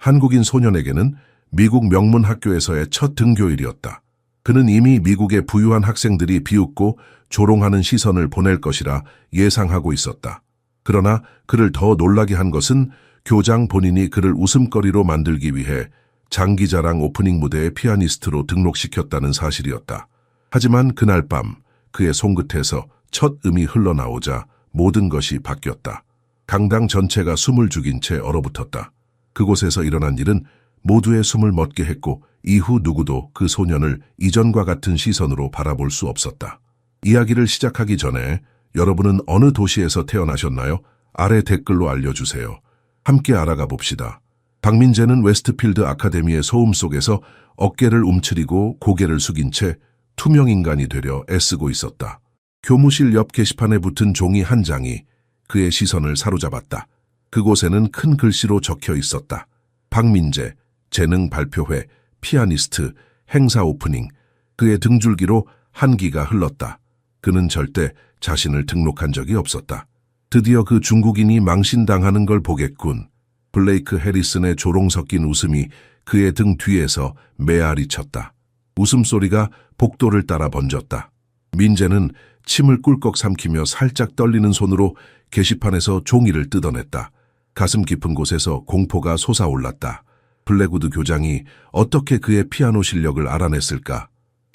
한국인 소년에게는 미국 명문 학교에서의 첫 등교일이었다. 그는 이미 미국의 부유한 학생들이 비웃고 조롱하는 시선을 보낼 것이라 예상하고 있었다. 그러나 그를 더 놀라게 한 것은 교장 본인이 그를 웃음거리로 만들기 위해 장기자랑 오프닝 무대의 피아니스트로 등록시켰다는 사실이었다. 하지만 그날 밤 그의 손끝에서 첫 음이 흘러나오자 모든 것이 바뀌었다. 강당 전체가 숨을 죽인 채 얼어붙었다. 그곳에서 일어난 일은 모두의 숨을 멎게 했고 이후 누구도 그 소년을 이전과 같은 시선으로 바라볼 수 없었다. 이야기를 시작하기 전에 여러분은 어느 도시에서 태어나셨나요? 아래 댓글로 알려주세요. 함께 알아가 봅시다. 박민재는 웨스트필드 아카데미의 소음 속에서 어깨를 움츠리고 고개를 숙인 채 투명인간이 되려 애쓰고 있었다. 교무실 옆 게시판에 붙은 종이 한 장이 그의 시선을 사로잡았다. 그곳에는 큰 글씨로 적혀 있었다. 박민재, 재능 발표회, 피아니스트, 행사 오프닝. 그의 등줄기로 한기가 흘렀다. 그는 절대 자신을 등록한 적이 없었다. 드디어 그 중국인이 망신당하는 걸 보겠군. 블레이크 해리슨의 조롱 섞인 웃음이 그의 등 뒤에서 메아리 쳤다. 웃음소리가 복도를 따라 번졌다. 민재는 침을 꿀꺽 삼키며 살짝 떨리는 손으로 게시판에서 종이를 뜯어냈다. 가슴 깊은 곳에서 공포가 솟아올랐다. 블랙우드 교장이 어떻게 그의 피아노 실력을 알아냈을까?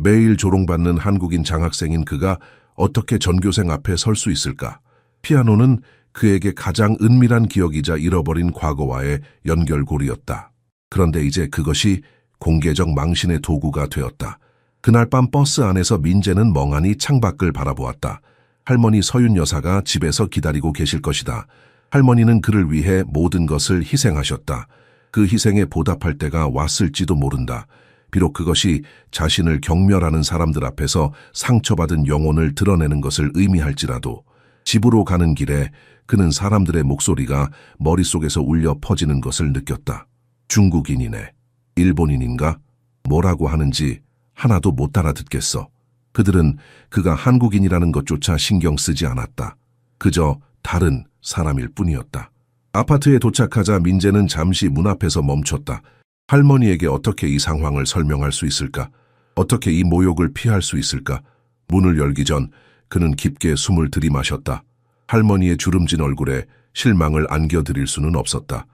매일 조롱받는 한국인 장학생인 그가 어떻게 전교생 앞에 설 수 있을까? 피아노는 그에게 가장 은밀한 기억이자 잃어버린 과거와의 연결고리였다. 그런데 이제 그것이 공개적 망신의 도구가 되었다. 그날 밤 버스 안에서 민재는 멍하니 창밖을 바라보았다. 할머니 서윤 여사가 집에서 기다리고 계실 것이다. 할머니는 그를 위해 모든 것을 희생하셨다. 그 희생에 보답할 때가 왔을지도 모른다. 비록 그것이 자신을 경멸하는 사람들 앞에서 상처받은 영혼을 드러내는 것을 의미할지라도 집으로 가는 길에 그는 사람들의 목소리가 머릿속에서 울려 퍼지는 것을 느꼈다. 중국인이네. 일본인인가? 뭐라고 하는지 하나도 못 알아듣겠어. 그들은 그가 한국인이라는 것조차 신경 쓰지 않았다. 그저 다른 사람일 뿐이었다. 아파트에 도착하자 민재는 잠시 문 앞에서 멈췄다. 할머니에게 어떻게 이 상황을 설명할 수 있을까? 어떻게 이 모욕을 피할 수 있을까? 문을 열기 전 그는 깊게 숨을 들이마셨다. 할머니의 주름진 얼굴에 실망을 안겨드릴 수는 없었다.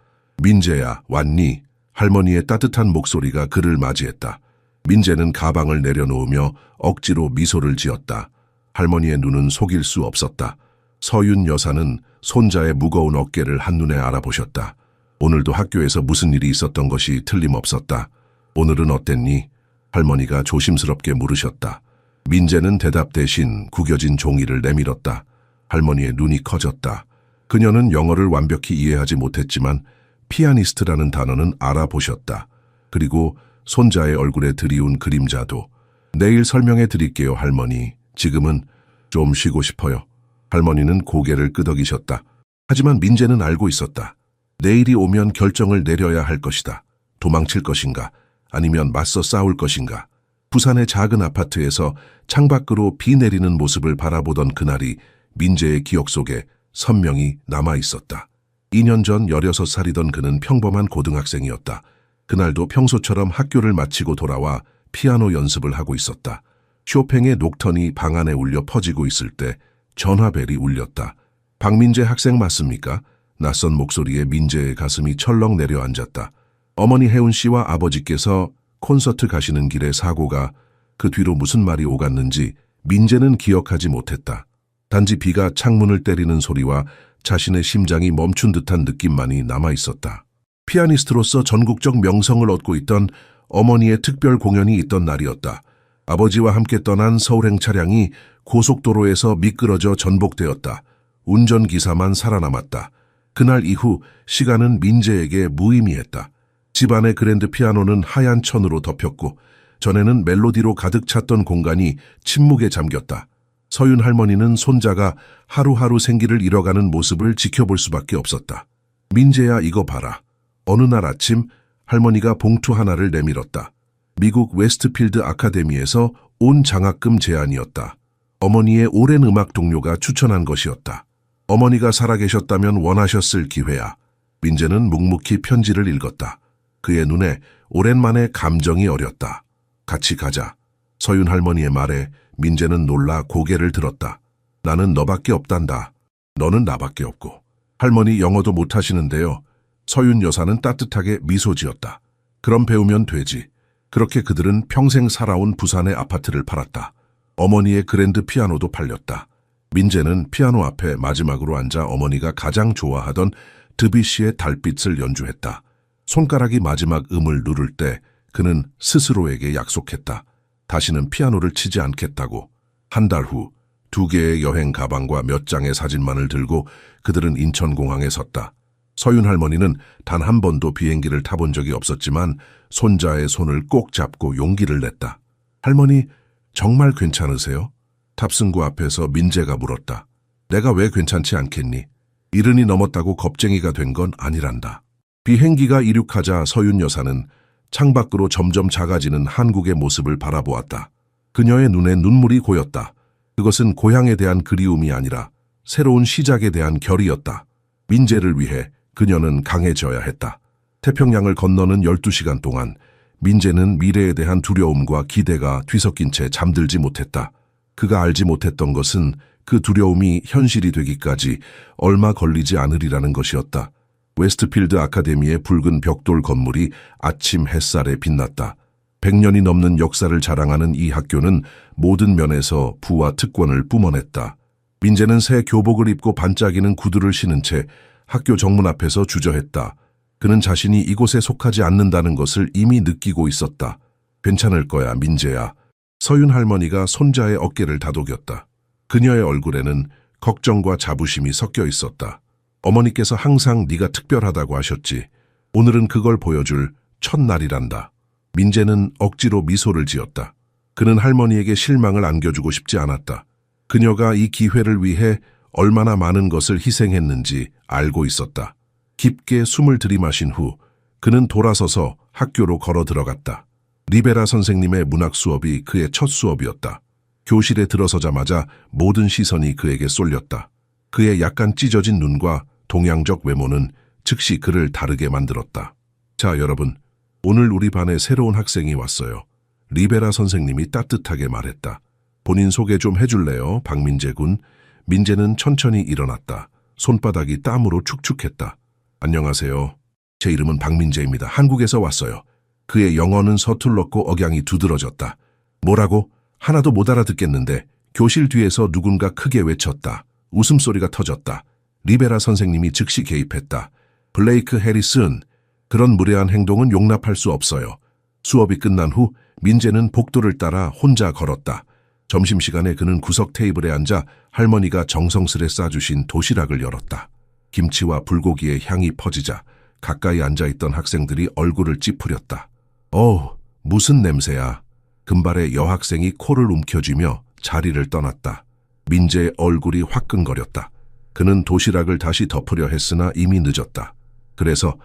민재야, 왔니? 할머니의 따뜻한 목소리가 그를 맞이했다. 민재는 가방을 내려놓으며 억지로 미소를 지었다. 할머니의 눈은 속일 수 없었다. 서윤 여사는 손자의 무거운 어깨를 한눈에 알아보셨다. 오늘도 학교에서 무슨 일이 있었던 것이 틀림없었다. 오늘은 어땠니? 할머니가 조심스럽게 물으셨다. 민재는 대답 대신 구겨진 종이를 내밀었다. 할머니의 눈이 커졌다. 그녀는 영어를 완벽히 이해하지 못했지만 피아니스트라는 단어는 알아보셨다. 그리고 손자의 얼굴에 드리운 그림자도. 내일 설명해 드릴게요, 할머니. 지금은 좀 쉬고 싶어요. 할머니는 고개를 끄덕이셨다. 하지만 민재는 알고 있었다. 내일이 오면 결정을 내려야 할 것이다. 도망칠 것인가? 아니면 맞서 싸울 것인가? 부산의 작은 아파트에서 창밖으로 비 내리는 모습을 바라보던 그날이 민재의 기억 속에 선명히 남아있었다. 2년 전 16살이던 그는 평범한 고등학생이었다. 그날도 평소처럼 학교를 마치고 돌아와 피아노 연습을 하고 있었다. 쇼팽의 녹턴이 방 안에 울려 퍼지고 있을 때 전화벨이 울렸다. 박민재 학생 맞습니까? 낯선 목소리에 민재의 가슴이 철렁 내려앉았다. 어머니 혜운 씨와 아버지께서 콘서트 가시는 길에 사고가, 그 뒤로 무슨 말이 오갔는지 민재는 기억하지 못했다. 단지 비가 창문을 때리는 소리와 자신의 심장이 멈춘 듯한 느낌만이 남아있었다. 피아니스트로서 전국적 명성을 얻고 있던 어머니의 특별 공연이 있던 날이었다. 아버지와 함께 떠난 서울행 차량이 고속도로에서 미끄러져 전복되었다. 운전기사만 살아남았다. 그날 이후 시간은 민재에게 무의미했다. 집안의 그랜드 피아노는 하얀 천으로 덮였고 전에는 멜로디로 가득 찼던 공간이 침묵에 잠겼다. 서윤 할머니는 손자가 하루하루 생기를 잃어가는 모습을 지켜볼 수밖에 없었다. 민재야, 이거 봐라. 어느 날 아침 할머니가 봉투 하나를 내밀었다. 미국 웨스트필드 아카데미에서 온 장학금 제안이었다. 어머니의 오랜 음악 동료가 추천한 것이었다. 어머니가 살아계셨다면 원하셨을 기회야. 민재는 묵묵히 편지를 읽었다. 그의 눈에 오랜만에 감정이 어렸다. 같이 가자. 서윤 할머니의 말에 민재는 놀라 고개를 들었다. 나는 너밖에 없단다. 너는 나밖에 없고. 할머니 영어도 못하시는데요. 서윤 여사는 따뜻하게 미소 지었다. 그럼 배우면 되지. 그렇게 그들은 평생 살아온 부산의 아파트를 팔았다. 어머니의 그랜드 피아노도 팔렸다. 민재는 피아노 앞에 마지막으로 앉아 어머니가 가장 좋아하던 드뷔시의 달빛을 연주했다. 손가락이 마지막 음을 누를 때 그는 스스로에게 약속했다. 다시는 피아노를 치지 않겠다고. 한 달 후 2개의 여행 가방과 몇 장의 사진만을 들고 그들은 인천공항에 섰다. 서윤 할머니는 단 한 번도 비행기를 타본 적이 없었지만 손자의 손을 꼭 잡고 용기를 냈다. 할머니, 정말 괜찮으세요? 탑승구 앞에서 민재가 물었다. 내가 왜 괜찮지 않겠니? 70이 넘었다고 겁쟁이가 된 건 아니란다. 비행기가 이륙하자 서윤 여사는 창밖으로 점점 작아지는 한국의 모습을 바라보았다. 그녀의 눈에 눈물이 고였다. 그것은 고향에 대한 그리움이 아니라 새로운 시작에 대한 결의였다. 민재를 위해 그녀는 강해져야 했다. 태평양을 건너는 12시간 동안 민재는 미래에 대한 두려움과 기대가 뒤섞인 채 잠들지 못했다. 그가 알지 못했던 것은 그 두려움이 현실이 되기까지 얼마 걸리지 않으리라는 것이었다. 웨스트필드 아카데미의 붉은 벽돌 건물이 아침 햇살에 빛났다. 100년이 넘는 역사를 자랑하는 이 학교는 모든 면에서 부와 특권을 뿜어냈다. 민재는 새 교복을 입고 반짝이는 구두를 신은 채 학교 정문 앞에서 주저했다. 그는 자신이 이곳에 속하지 않는다는 것을 이미 느끼고 있었다. 괜찮을 거야, 민재야. 서윤 할머니가 손자의 어깨를 다독였다. 그녀의 얼굴에는 걱정과 자부심이 섞여 있었다. 어머니께서 항상 네가 특별하다고 하셨지. 오늘은 그걸 보여줄 첫날이란다. 민재는 억지로 미소를 지었다. 그는 할머니에게 실망을 안겨주고 싶지 않았다. 그녀가 이 기회를 위해 얼마나 많은 것을 희생했는지 알고 있었다. 깊게 숨을 들이마신 후 그는 돌아서서 학교로 걸어 들어갔다. 리베라 선생님의 문학 수업이 그의 첫 수업이었다. 교실에 들어서자마자 모든 시선이 그에게 쏠렸다. 그의 약간 찢어진 눈과 동양적 외모는 즉시 그를 다르게 만들었다. 자, 여러분, 오늘 우리 반에 새로운 학생이 왔어요. 리베라 선생님이 따뜻하게 말했다. 본인 소개 좀 해줄래요, 박민재 군? 민재는 천천히 일어났다. 손바닥이 땀으로 축축했다. 안녕하세요. 제 이름은 박민재입니다. 한국에서 왔어요. 그의 영어는 서툴렀고 억양이 두드러졌다. 뭐라고? 하나도 못 알아듣겠는데 교실 뒤에서 누군가 크게 외쳤다. 웃음소리가 터졌다. 리베라 선생님이 즉시 개입했다. 블레이크 해리슨, 그런 무례한 행동은 용납할 수 없어요. 수업이 끝난 후 민재는 복도를 따라 혼자 걸었다. 점심시간에 그는 구석 테이블에 앉아 할머니가 정성스레 싸주신 도시락을 열었다. 김치와 불고기의 향이 퍼지자 가까이 앉아있던 학생들이 얼굴을 찌푸렸다. 어우, 무슨 냄새야. 금발의 여학생이 코를 움켜쥐며 자리를 떠났다. 민재의 얼굴이 화끈거렸다. 그는 도시락을 다시 덮으려 했으나 이미 늦었다. 그래서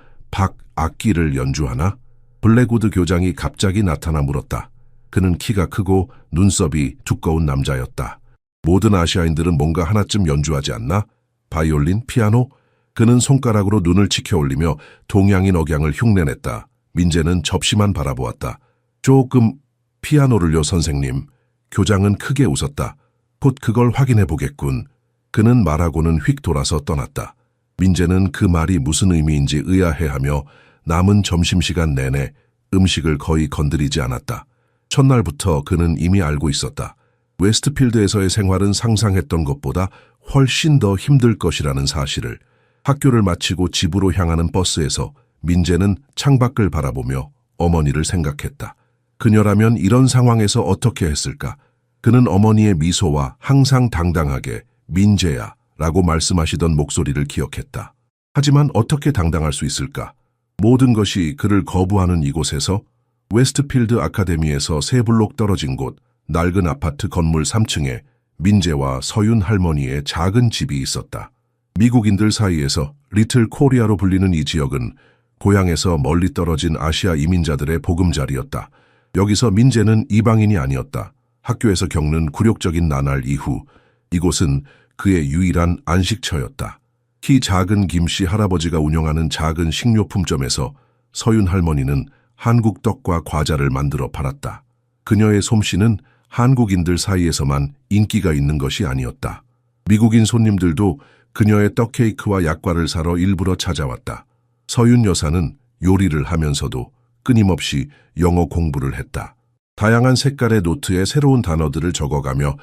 악기를 연주하나? 블랙우드 교장이 갑자기 나타나 물었다. 그는 키가 크고 눈썹이 두꺼운 남자였다. 모든 아시아인들은 뭔가 하나쯤 연주하지 않나? 바이올린, 피아노? 그는 손가락으로 눈을 치켜올리며 동양인 억양을 흉내냈다. 민재는 접시만 바라보았다. 조금 피아노를요, 선생님. 교장은 크게 웃었다. 곧 그걸 확인해 보겠군. 그는 말하고는 휙 돌아서 떠났다. 민재는 그 말이 무슨 의미인지 의아해하며 남은 점심시간 내내 음식을 거의 건드리지 않았다. 첫날부터 그는 이미 알고 있었다. 웨스트필드에서의 생활은 상상했던 것보다 훨씬 더 힘들 것이라는 사실을. 학교를 마치고 집으로 향하는 버스에서 민재는 창밖을 바라보며 어머니를 생각했다. 그녀라면 이런 상황에서 어떻게 했을까? 그는 어머니의 미소와 항상 당당하게 민재야 라고 말씀하시던 목소리를 기억했다. 하지만 어떻게 당당할 수 있을까? 모든 것이 그를 거부하는 이곳에서 웨스트필드 아카데미에서 3블록 떨어진 곳 낡은 아파트 건물 3층에 민재와 서윤 할머니의 작은 집이 있었다. 미국인들 사이에서 리틀 코리아로 불리는 이 지역은 고향에서 멀리 떨어진 아시아 이민자들의 보금자리였다. 여기서 민재는 이방인이 아니었다. 학교에서 겪는 굴욕적인 나날 이후 이곳은 그의 유일한 안식처였다. 키 작은 김씨 할아버지가 운영하는 작은 식료품점에서 서윤 할머니는 한국 떡과 과자를 만들어 팔았다. 그녀의 솜씨는 한국인들 사이에서만 인기가 있는 것이 아니었다. 미국인 손님들도 그녀의 떡케이크와 약과를 사러 일부러 찾아왔다. 서윤 여사는 요리를 하면서도 끊임없이 영어 공부를 했다. 다양한 색깔의 노트에 새로운 단어들을 적어가며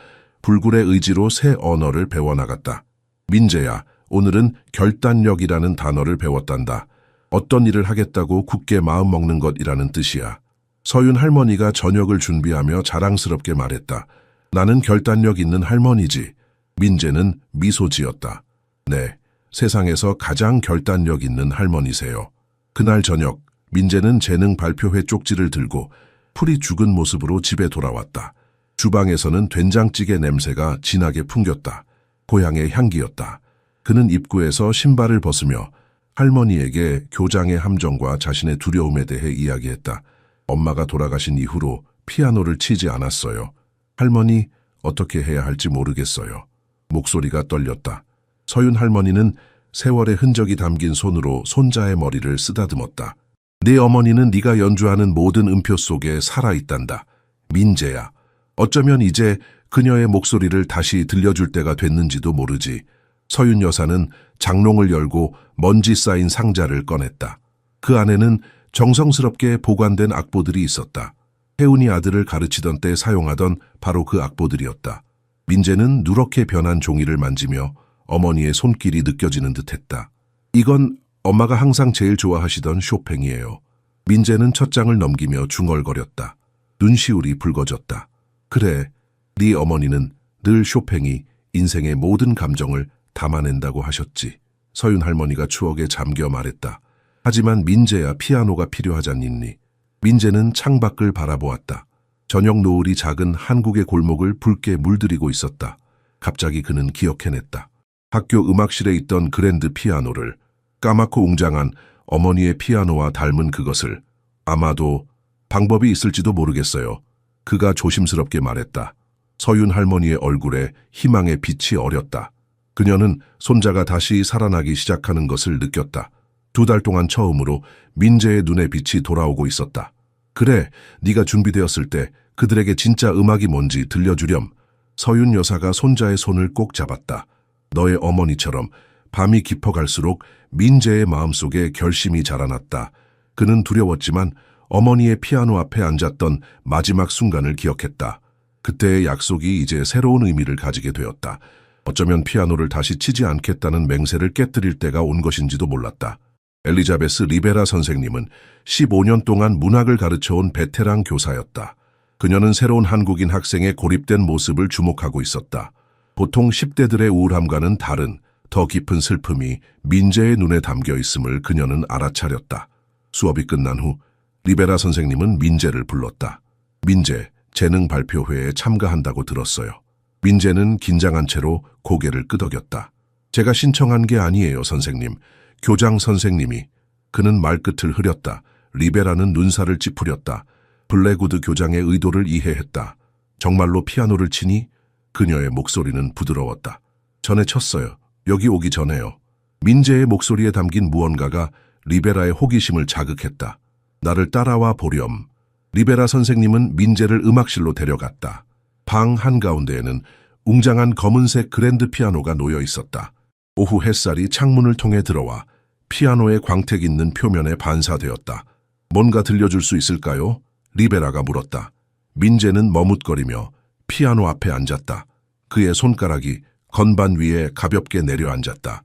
불굴의 의지로 새 언어를 배워나갔다. 민재야, 오늘은 결단력이라는 단어를 배웠단다. 어떤 일을 하겠다고 굳게 마음먹는 것이라는 뜻이야. 서윤 할머니가 저녁을 준비하며 자랑스럽게 말했다. 나는 결단력 있는 할머니지. 민재는 미소 지었다. 네, 세상에서 가장 결단력 있는 할머니세요. 그날 저녁, 민재는 재능 발표회 쪽지를 들고 풀이 죽은 모습으로 집에 돌아왔다. 주방에서는 된장찌개 냄새가 진하게 풍겼다. 고향의 향기였다. 그는 입구에서 신발을 벗으며 할머니에게 교장의 함정과 자신의 두려움에 대해 이야기했다. 엄마가 돌아가신 이후로 피아노를 치지 않았어요. 할머니, 어떻게 해야 할지 모르겠어요. 목소리가 떨렸다. 서윤 할머니는 세월의 흔적이 담긴 손으로 손자의 머리를 쓰다듬었다. 네 어머니는 네가 연주하는 모든 음표 속에 살아있단다. 민재야, 어쩌면 이제 그녀의 목소리를 다시 들려줄 때가 됐는지도 모르지. 서윤 여사는 장롱을 열고 먼지 쌓인 상자를 꺼냈다. 그 안에는 정성스럽게 보관된 악보들이 있었다. 혜운이 아들을 가르치던 때 사용하던 바로 그 악보들이었다. 민재는 누렇게 변한 종이를 만지며 어머니의 손길이 느껴지는 듯했다. 이건 엄마가 항상 제일 좋아하시던 쇼팽이에요. 민재는 첫 장을 넘기며 중얼거렸다. 눈시울이 붉어졌다. 그래, 네 어머니는 늘 쇼팽이 인생의 모든 감정을 담아낸다고 하셨지. 서윤 할머니가 추억에 잠겨 말했다. 하지만 민재야, 피아노가 필요하잖니. 민재는 창밖을 바라보았다. 저녁 노을이 작은 한국의 골목을 붉게 물들이고 있었다. 갑자기 그는 기억해냈다. 학교 음악실에 있던 그랜드 피아노를, 까맣고 웅장한 어머니의 피아노와 닮은 그것을. 아마도 방법이 있을지도 모르겠어요. 그가 조심스럽게 말했다. 서윤 할머니의 얼굴에 희망의 빛이 어렸다. 그녀는 손자가 다시 살아나기 시작하는 것을 느꼈다. 2달 동안 처음으로 민재의 눈에 빛이 돌아오고 있었다. 그래, 네가 준비되었을 때 그들에게 진짜 음악이 뭔지 들려주렴. 서윤 여사가 손자의 손을 꼭 잡았다. 너의 어머니처럼 밤이 깊어갈수록 민재의 마음속에 결심이 자라났다. 그는 두려웠지만 어머니의 피아노 앞에 앉았던 마지막 순간을 기억했다. 그때의 약속이 이제 새로운 의미를 가지게 되었다. 어쩌면 피아노를 다시 치지 않겠다는 맹세를 깨뜨릴 때가 온 것인지도 몰랐다. 엘리자베스 리베라 선생님은 15년 동안 문학을 가르쳐온 베테랑 교사였다. 그녀는 새로운 한국인 학생의 고립된 모습을 주목하고 있었다. 보통 10대들의 우울함과는 다른 더 깊은 슬픔이 민재의 눈에 담겨 있음을 그녀는 알아차렸다. 수업이 끝난 후 리베라 선생님은 민재를 불렀다. 민재, 재능 발표회에 참가한다고 들었어요. 민재는 긴장한 채로 고개를 끄덕였다. 제가 신청한 게 아니에요, 선생님. 교장 선생님이. 그는 말끝을 흐렸다. 리베라는 눈살을 찌푸렸다. 블랙우드 교장의 의도를 이해했다. 정말로 피아노를 치니? 그녀의 목소리는 부드러웠다. 전에 쳤어요. 여기 오기 전에요. 민재의 목소리에 담긴 무언가가 리베라의 호기심을 자극했다. 나를 따라와 보렴. 리베라 선생님은 민재를 음악실로 데려갔다. 방 한가운데에는 웅장한 검은색 그랜드 피아노가 놓여 있었다. 오후 햇살이 창문을 통해 들어와 피아노의 광택 있는 표면에 반사되었다. 뭔가 들려줄 수 있을까요? 리베라가 물었다. 민재는 머뭇거리며 피아노 앞에 앉았다. 그의 손가락이 건반 위에 가볍게 내려앉았다.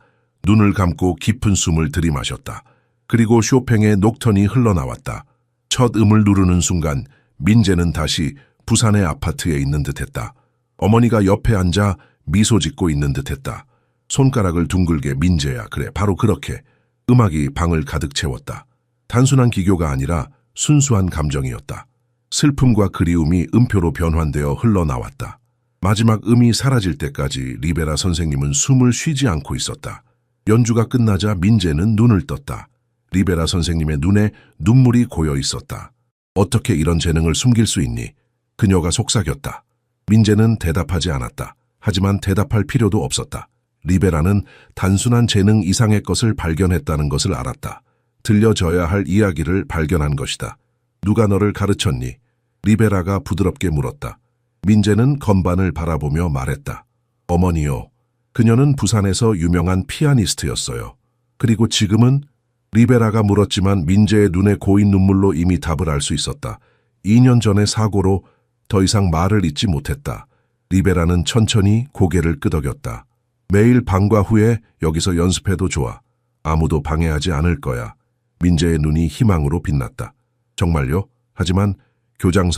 눈을 감고 깊은 숨을 들이마셨다. 그리고 쇼팽의 녹턴이 흘러나왔다. 첫 음을 누르는 순간 민재는 다시 부산의 아파트에 있는 듯했다. 어머니가 옆에 앉아 미소 짓고 있는 듯했다. 손가락을 둥글게 민재야, 그래, 바로 그렇게. 음악이 방을 가득 채웠다. 단순한 기교가 아니라 순수한 감정이었다. 슬픔과 그리움이 음표로 변환되어 흘러나왔다. 마지막 음이 사라질 때까지 리베라 선생님은 숨을 쉬지 않고 있었다. 연주가 끝나자 민재는 눈을 떴다. 리베라 선생님의 눈에 눈물이 고여 있었다. 어떻게 이런 재능을 숨길 수 있니? 그녀가 속삭였다. 민재는 대답하지 않았다. 하지만 대답할 필요도 없었다. 리베라는 단순한 재능 이상의 것을 발견했다는 것을 알았다. 들려줘야 할 이야기를 발견한 것이다. 누가 너를 가르쳤니? 리베라가 부드럽게 물었다. 민재는 건반을 바라보며 말했다. 어머니요. 그녀는 부산에서 유명한 피아니스트였어요. 그리고 지금은? 리베라가 물었지만 민재의 눈에 고인 눈물로 이미 답을 알 수 있었다. 2년 전의 사고로 더 이상 말을 잇지 못했다. 리베라는 천천히 고개를 끄덕였다. 매일 방과 후에 여기서 연습해도 좋아. 아무도 방해하지 않을 거야. 민재의 눈이 희망으로 빛났다. 정말요? 하지만 교장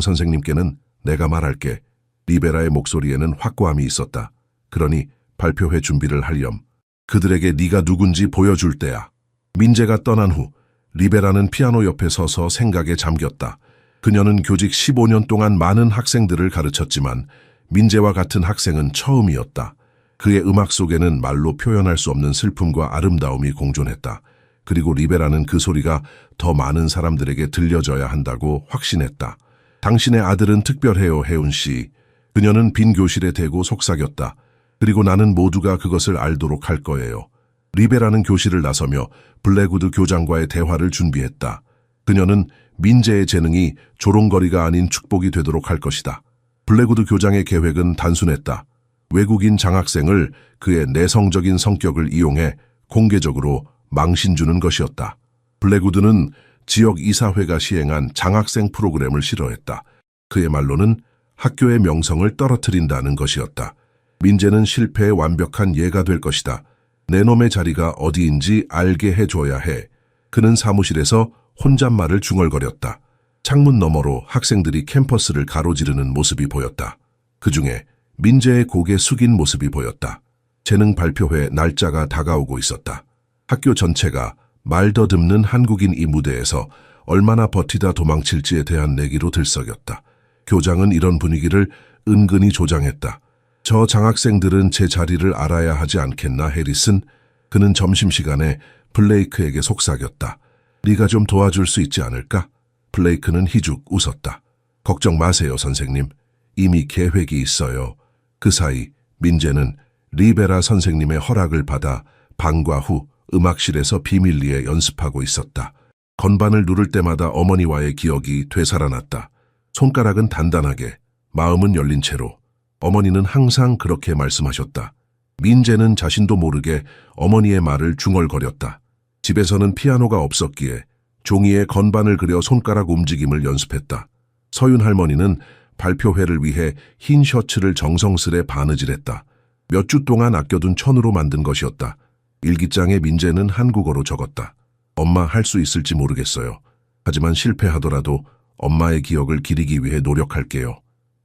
선생님께는 내가 말할게. 리베라의 목소리에는 확고함이 있었다. 그러니 발표회 준비를 하렴. 그들에게 네가 누군지 보여줄 때야. 민재가 떠난 후 리베라는 피아노 옆에 서서 생각에 잠겼다. 그녀는 교직 15년 동안 많은 학생들을 가르쳤지만 민재와 같은 학생은 처음이었다. 그의 음악 속에는 말로 표현할 수 없는 슬픔과 아름다움이 공존했다. 그리고 리베라는 그 소리가 더 많은 사람들에게 들려져야 한다고 확신했다. 당신의 아들은 특별해요, 혜운 씨. 그녀는 빈 교실에 대고 속삭였다. 그리고 나는 모두가 그것을 알도록 할 거예요. 리베라는 교실을 나서며 블랙우드 교장과의 대화를 준비했다. 그녀는 민재의 재능이 조롱거리가 아닌 축복이 되도록 할 것이다. 블랙우드 교장의 계획은 단순했다. 외국인 장학생을 그의 내성적인 성격을 이용해 공개적으로 망신주는 것이었다. 블랙우드는 지역 이사회가 시행한 장학생 프로그램을 싫어했다. 그의 말로는 학교의 명성을 떨어뜨린다는 것이었다. 민재는 실패의 완벽한 예가 될 것이다. 내 놈의 자리가 어디인지 알게 해줘야 해. 그는 사무실에서 혼잣말을 중얼거렸다. 창문 너머로 학생들이 캠퍼스를 가로지르는 모습이 보였다. 그중에 민재의 고개 숙인 모습이 보였다. 재능 발표회 날짜가 다가오고 있었다. 학교 전체가 말 더듬는 한국인 이 무대에서 얼마나 버티다 도망칠지에 대한 내기로 들썩였다. 교장은 이런 분위기를 은근히 조장했다. 저 장학생들은 제 자리를 알아야 하지 않겠나, 해리슨? 그는 점심시간에 블레이크에게 속삭였다. 네가 좀 도와줄 수 있지 않을까? 블레이크는 희죽 웃었다. 걱정 마세요, 선생님. 이미 계획이 있어요. 그 사이 민재는 리베라 선생님의 허락을 받아 방과 후 음악실에서 비밀리에 연습하고 있었다. 건반을 누를 때마다 어머니와의 기억이 되살아났다. 손가락은 단단하게, 마음은 열린 채로. 어머니는 항상 그렇게 말씀하셨다. 민재는 자신도 모르게 어머니의 말을 중얼거렸다. 집에서는 피아노가 없었기에 종이에 건반을 그려 손가락 움직임을 연습했다. 서윤 할머니는 발표회를 위해 흰 셔츠를 정성스레 바느질했다. 몇 주 동안 아껴둔 천으로 만든 것이었다. 일기장에 민재는 한국어로 적었다. 엄마, 할 수 있을지 모르겠어요. 하지만 실패하더라도 엄마의 기억을 기리기 위해 노력할게요.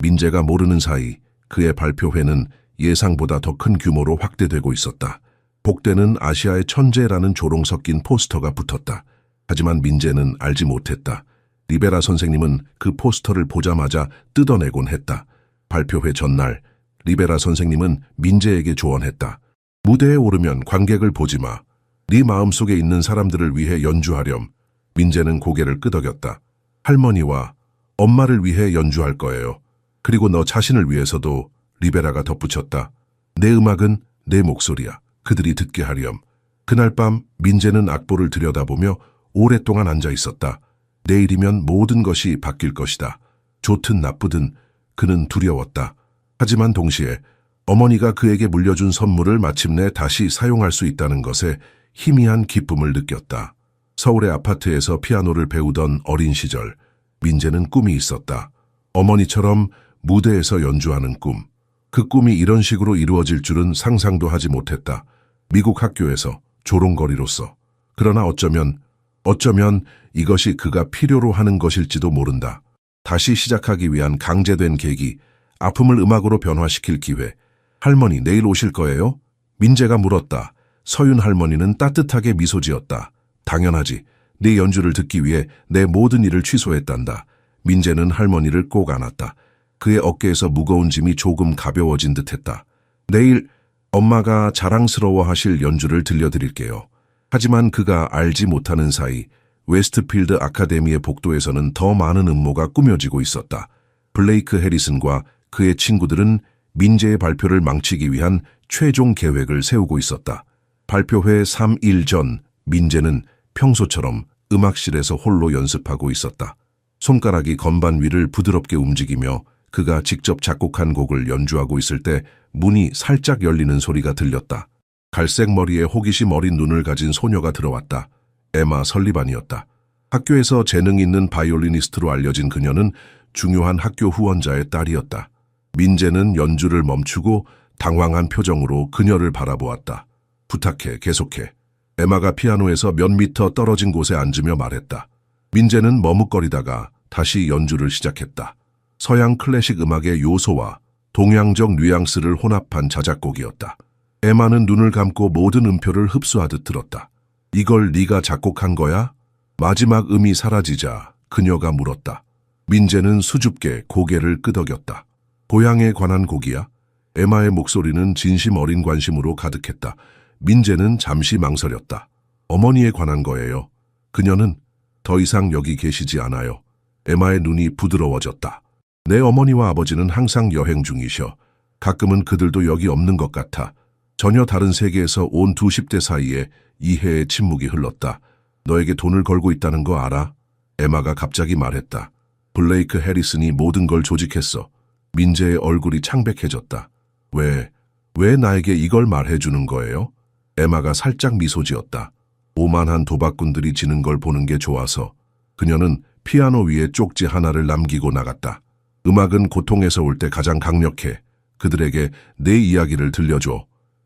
민재가 모르는 사이 그의 발표회는 예상보다 더 큰 규모로 확대되고 있었다. 복대는 아시아의 천재라는 조롱 섞인 포스터가 붙었다. 하지만 민재는 알지 못했다. 리베라 선생님은 그 포스터를 보자마자 뜯어내곤 했다. 발표회 전날 리베라 선생님은 민재에게 조언했다. 무대에 오르면 관객을 보지 마. 네 마음속에 있는 사람들을 위해 연주하렴. 민재는 고개를 끄덕였다. 할머니와 엄마를 위해 연주할 거예요. 그리고 너 자신을 위해서도. 리베라가 덧붙였다. 내 음악은 내 목소리야. 그들이 듣게 하렴. 그날 밤 민재는 악보를 들여다보며 오랫동안 앉아 있었다. 내일이면 모든 것이 바뀔 것이다. 좋든 나쁘든 그는 두려웠다. 하지만 동시에 어머니가 그에게 물려준 선물을 마침내 다시 사용할 수 있다는 것에 희미한 기쁨을 느꼈다. 서울의 아파트에서 피아노를 배우던 어린 시절, 민재는 꿈이 있었다. 어머니처럼 무대에서 연주하는 꿈. 그 꿈이 이런 식으로 이루어질 줄은 상상도 하지 못했다. 미국 학교에서 조롱거리로서. 그러나 어쩌면 이것이 그가 필요로 하는 것일지도 모른다. 다시 시작하기 위한 강제된 계기, 아픔을 음악으로 변화시킬 기회. 할머니, 내일 오실 거예요? 민재가 물었다. 서윤 할머니는 따뜻하게 미소 지었다. 당연하지. 네 연주를 듣기 위해 내 모든 일을 취소했단다. 민재는 할머니를 꼭 안았다. 그의 어깨에서 무거운 짐이 조금 가벼워진 듯했다. 내일 엄마가 자랑스러워하실 연주를 들려드릴게요. 하지만 그가 알지 못하는 사이 웨스트필드 아카데미의 복도에서는 더 많은 음모가 꾸며지고 있었다. 블레이크 해리슨과 그의 친구들은 민재의 발표를 망치기 위한 최종 계획을 세우고 있었다. 발표회 3일 전 민재는 평소처럼 음악실에서 홀로 연습하고 있었다. 손가락이 건반 위를 부드럽게 움직이며 그가 직접 작곡한 곡을 연주하고 있을 때 문이 살짝 열리는 소리가 들렸다. 갈색 머리에 호기심 어린 눈을 가진 소녀가 들어왔다. 에마 설리반이었다. 학교에서 재능 있는 바이올리니스트로 알려진 그녀는 중요한 학교 후원자의 딸이었다. 민재는 연주를 멈추고 당황한 표정으로 그녀를 바라보았다. 부탁해, 계속해. 에마가 피아노에서 몇 미터 떨어진 곳에 앉으며 말했다. 민재는 머뭇거리다가 다시 연주를 시작했다. 서양 클래식 음악의 요소와 동양적 뉘앙스를 혼합한 자작곡이었다. 에마는 눈을 감고 모든 음표를 흡수하듯 들었다. 이걸 네가 작곡한 거야? 마지막 음이 사라지자 그녀가 물었다. 민재는 수줍게 고개를 끄덕였다. 고향에 관한 곡이야? 에마의 목소리는 진심 어린 관심으로 가득했다. 민재는 잠시 망설였다. 어머니에 관한 거예요. 그녀는 더 이상 여기 계시지 않아요. 에마의 눈이 부드러워졌다. 내 어머니와 아버지는 항상 여행 중이셔. 가끔은 그들도 여기 없는 것 같아. 전혀 다른 세계에서 온 두 10대 사이에 이해의 침묵이 흘렀다. 너에게 돈을 걸고 있다는 거 알아? 에마가 갑자기 말했다. 블레이크 해리슨이 모든 걸 조직했어. 민재의 얼굴이 창백해졌다. 왜 나에게 이걸 말해주는 거예요? 에마가 살짝 미소 지었다. 오만한 도박꾼들이 지는 걸 보는 게 좋아서. 그녀는 피아노 위에 쪽지 하나를 남기고 나갔다. 음악은 고통에서 올 때 가장 강력해. 그들에게 내 이야기를 들려줘.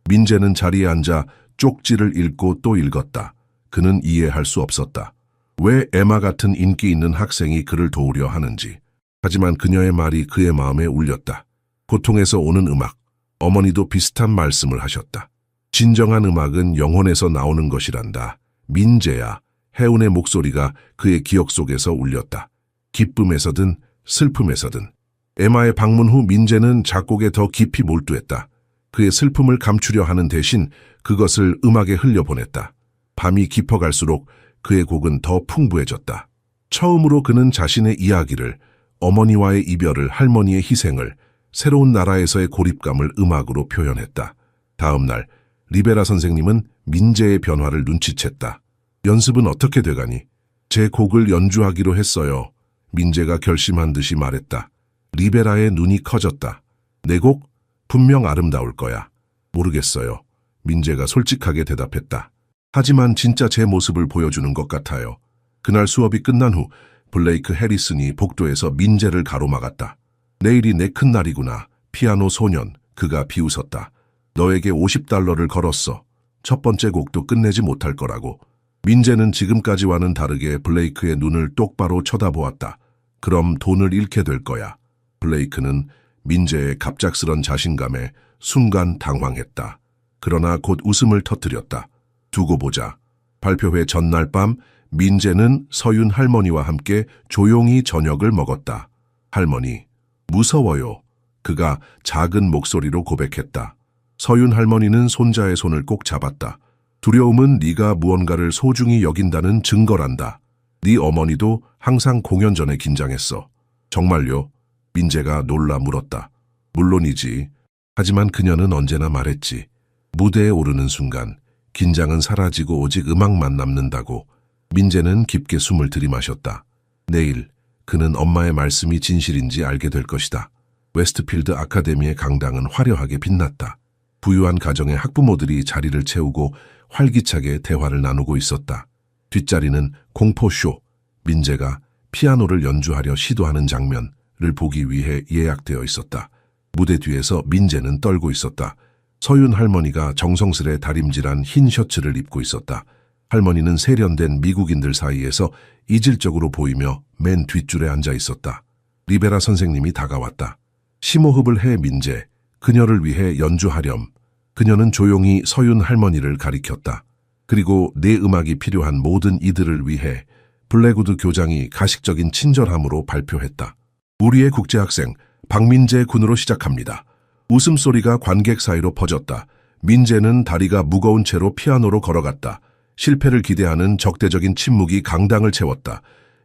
민재는 자리에 앉아 쪽지를 읽고 또 읽었다. 그는 이해할 수 없었다. 왜 에마 같은 인기 있는 학생이 그를 도우려 하는지. 하지만 그녀의 말이 그의 마음에 울렸다. 고통에서 오는 음악. 어머니도 비슷한 말씀을 하셨다. 진정한 음악은 영혼에서 나오는 것이란다. 민재야. 해운의 목소리가 그의 기억 속에서 울렸다. 기쁨에서든 슬픔에서든. 에마의 방문 후 민재는 작곡에 더 깊이 몰두했다. 그의 슬픔을 감추려 하는 대신 그것을 음악에 흘려보냈다. 밤이 깊어갈수록 그의 곡은 더 풍부해졌다. 처음으로 그는 자신의 이야기를, 어머니와의 이별을, 할머니의 희생을, 새로운 나라에서의 고립감을 음악으로 표현했다. 다음 날 리베라 선생님은 민재의 변화를 눈치챘다. 연습은 어떻게 돼가니? 제 곡을 연주하기로 했어요. 민재가 결심한 듯이 말했다. 리베라의 눈이 커졌다. 내 곡? 분명 아름다울 거야. 모르겠어요. 민재가 솔직하게 대답했다. 하지만 진짜 제 모습을 보여주는 것 같아요. 그날 수업이 끝난 후 블레이크 해리슨이 복도에서 민재를 가로막았다. 내일이 내 큰 날이구나. 피아노 소년. 그가 비웃었다. 너에게 $50를 걸었어. 첫 번째 곡도 끝내지 못할 거라고. 민재는 지금까지와는 다르게 블레이크의 눈을 똑바로 쳐다보았다. 그럼 돈을 잃게 될 거야. 블레이크는 민재의 갑작스런 자신감에 순간 당황했다. 그러나 곧 웃음을 터뜨렸다. 두고 보자. 발표회 전날 밤 민재는 서윤 할머니와 함께 조용히 저녁을 먹었다. 할머니, 무서워요. 그가 작은 목소리로 고백했다. 서윤 할머니는 손자의 손을 꼭 잡았다. 두려움은 네가 무언가를 소중히 여긴다는 증거란다. 네 어머니도 항상 공연 전에 긴장했어. 정말요? 민재가 놀라 물었다. 물론이지. 하지만 그녀는 언제나 말했지. 무대에 오르는 순간 긴장은 사라지고 오직 음악만 남는다고. 민재는 깊게 숨을 들이마셨다. 내일 그는 엄마의 말씀이 진실인지 알게 될 것이다. 웨스트필드 아카데미의 강당은 화려하게 빛났다. 부유한 가정의 학부모들이 자리를 채우고 활기차게 대화를 나누고 있었다. 뒷자리는 공포쇼, 민재가 피아노를 연주하려 시도하는 장면을 보기 위해 예약되어 있었다. 무대 뒤에서 민재는 떨고 있었다. 서윤 할머니가 정성스레 다림질한 흰 셔츠를 입고 있었다. 할머니는 세련된 미국인들 사이에서 이질적으로 보이며 맨 뒷줄에 앉아 있었다. 리베라 선생님이 다가왔다. 심호흡을 해 민재. 그녀를 위해 연주하렴. 그녀는 조용히 서윤 할머니를 가리켰다. 그리고 내 음악이 필요한 모든 이들을 위해 블랙우드 교장이 가식적인 친절함으로 발표했다. 우리의 국제학생 박민재 군으로 시작합니다. 웃음소리가 관객 사이로 퍼졌다. 민재는 다리가 무거운 채로 피아노로 걸어갔다. 실패를 기대하는 적대적인 침묵이 강당을 채웠다.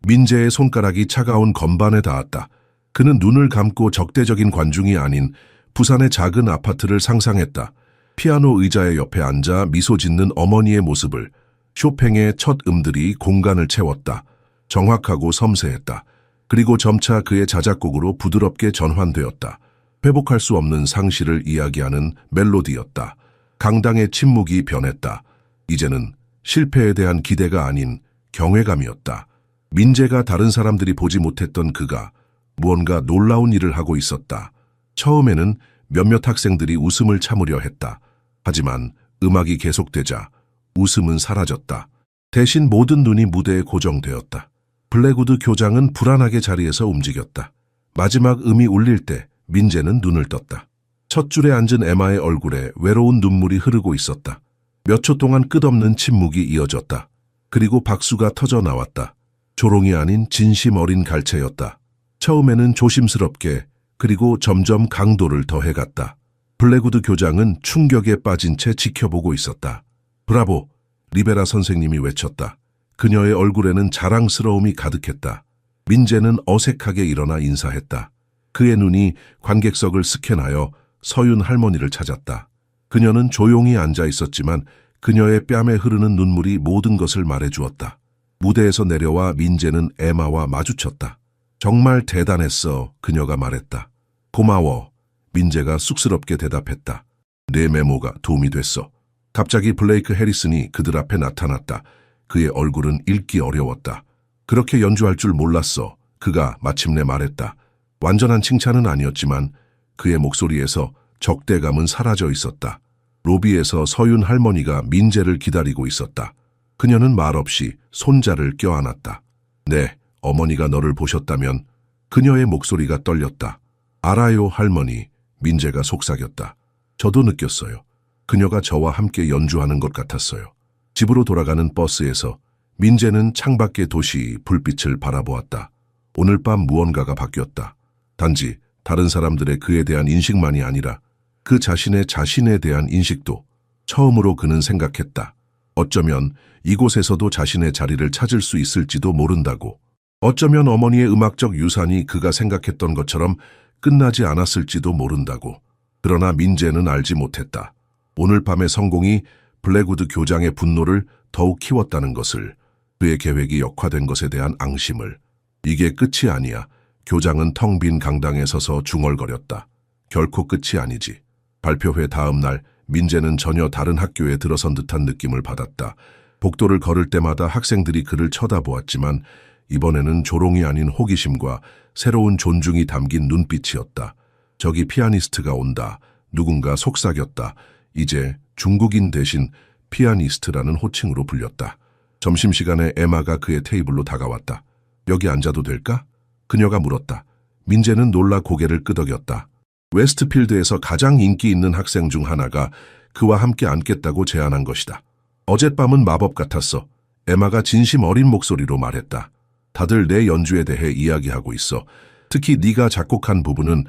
민재의 손가락이 차가운 건반에 닿았다. 그는 눈을 감고 적대적인 관중이 아닌 부산의 작은 아파트를 상상했다. 피아노 의자의 옆에 앉아 미소 짓는 어머니의 모습을, 쇼팽의 첫 음들이 공간을 채웠다. 정확하고 섬세했다. 그리고 점차 그의 자작곡으로 부드럽게 전환되었다. 회복할 수 없는 상실을 이야기하는 멜로디였다. 강당의 침묵이 변했다. 이제는 실패에 대한 기대가 아닌 경외감이었다. 민재가 다른 사람들이 보지 못했던 그가 무언가 놀라운 일을 하고 있었다. 처음에는 몇몇 학생들이 웃음을 참으려 했다. 하지만 음악이 계속되자 웃음은 사라졌다. 대신 모든 눈이 무대에 고정되었다. 블랙우드 교장은 불안하게 자리에서 움직였다. 마지막 음이 울릴 때 민재는 눈을 떴다. 첫 줄에 앉은 에마의 얼굴에 외로운 눈물이 흐르고 있었다. 몇 초 동안 끝없는 침묵이 이어졌다. 그리고 박수가 터져 나왔다. 조롱이 아닌 진심 어린 갈채였다. 처음에는 조심스럽게 그리고 점점 강도를 더해갔다. 블랙우드 교장은 충격에 빠진 채 지켜보고 있었다. 브라보! 리베라 선생님이 외쳤다. 그녀의 얼굴에는 자랑스러움이 가득했다. 민재는 어색하게 일어나 인사했다. 그의 눈이 관객석을 스캔하여 서윤 할머니를 찾았다. 그녀는 조용히 앉아 있었지만 그녀의 뺨에 흐르는 눈물이 모든 것을 말해주었다. 무대에서 내려와 민재는 에마와 마주쳤다. 정말 대단했어, 그녀가 말했다. 고마워, 민재가 쑥스럽게 대답했다. 내 메모가 도움이 됐어. 갑자기 블레이크 해리슨이 그들 앞에 나타났다. 그의 얼굴은 읽기 어려웠다. 그렇게 연주할 줄 몰랐어. 그가 마침내 말했다. 완전한 칭찬은 아니었지만 그의 목소리에서 적대감은 사라져 있었다. 로비에서 서윤 할머니가 민재를 기다리고 있었다. 그녀는 말없이 손자를 껴안았다. 네, 어머니가 너를 보셨다면. 그녀의 목소리가 떨렸다. 알아요, 할머니. 민재가 속삭였다. 저도 느꼈어요. 그녀가 저와 함께 연주하는 것 같았어요. 집으로 돌아가는 버스에서 민재는 창밖의 도시 불빛을 바라보았다. 오늘 밤 무언가가 바뀌었다. 단지 다른 사람들의 그에 대한 인식만이 아니라 그 자신에 대한 인식도. 처음으로 그는 생각했다. 어쩌면 이곳에서도 자신의 자리를 찾을 수 있을지도 모른다고. 어쩌면 어머니의 음악적 유산이 그가 생각했던 것처럼 끝나지 않았을지도 모른다고. 그러나 민재는 알지 못했다. 오늘 밤의 성공이 블랙우드 교장의 분노를 더욱 키웠다는 것을, 그의 계획이 역화된 것에 대한 앙심을. 이게 끝이 아니야. 교장은 텅 빈 강당에 서서 중얼거렸다. 결코 끝이 아니지. 발표회 다음 날 민재는 전혀 다른 학교에 들어선 듯한 느낌을 받았다. 복도를 걸을 때마다 학생들이 그를 쳐다보았지만 이번에는 조롱이 아닌 호기심과 새로운 존중이 담긴 눈빛이었다. 저기 피아니스트가 온다. 누군가 속삭였다. 이제 중국인 대신 피아니스트라는 호칭으로 불렸다. 점심시간에 에마가 그의 테이블로 다가왔다. 여기 앉아도 될까? 그녀가 물었다. 민재는 놀라 고개를 끄덕였다. 웨스트필드에서 가장 인기 있는 학생 중 하나가 그와 함께 앉겠다고 제안한 것이다. 어젯밤은 마법 같았어. 에마가 진심 어린 목소리로 말했다. 다들 내 연주에 대해 이야기하고 있어. 특히 네가 작곡한 부분은.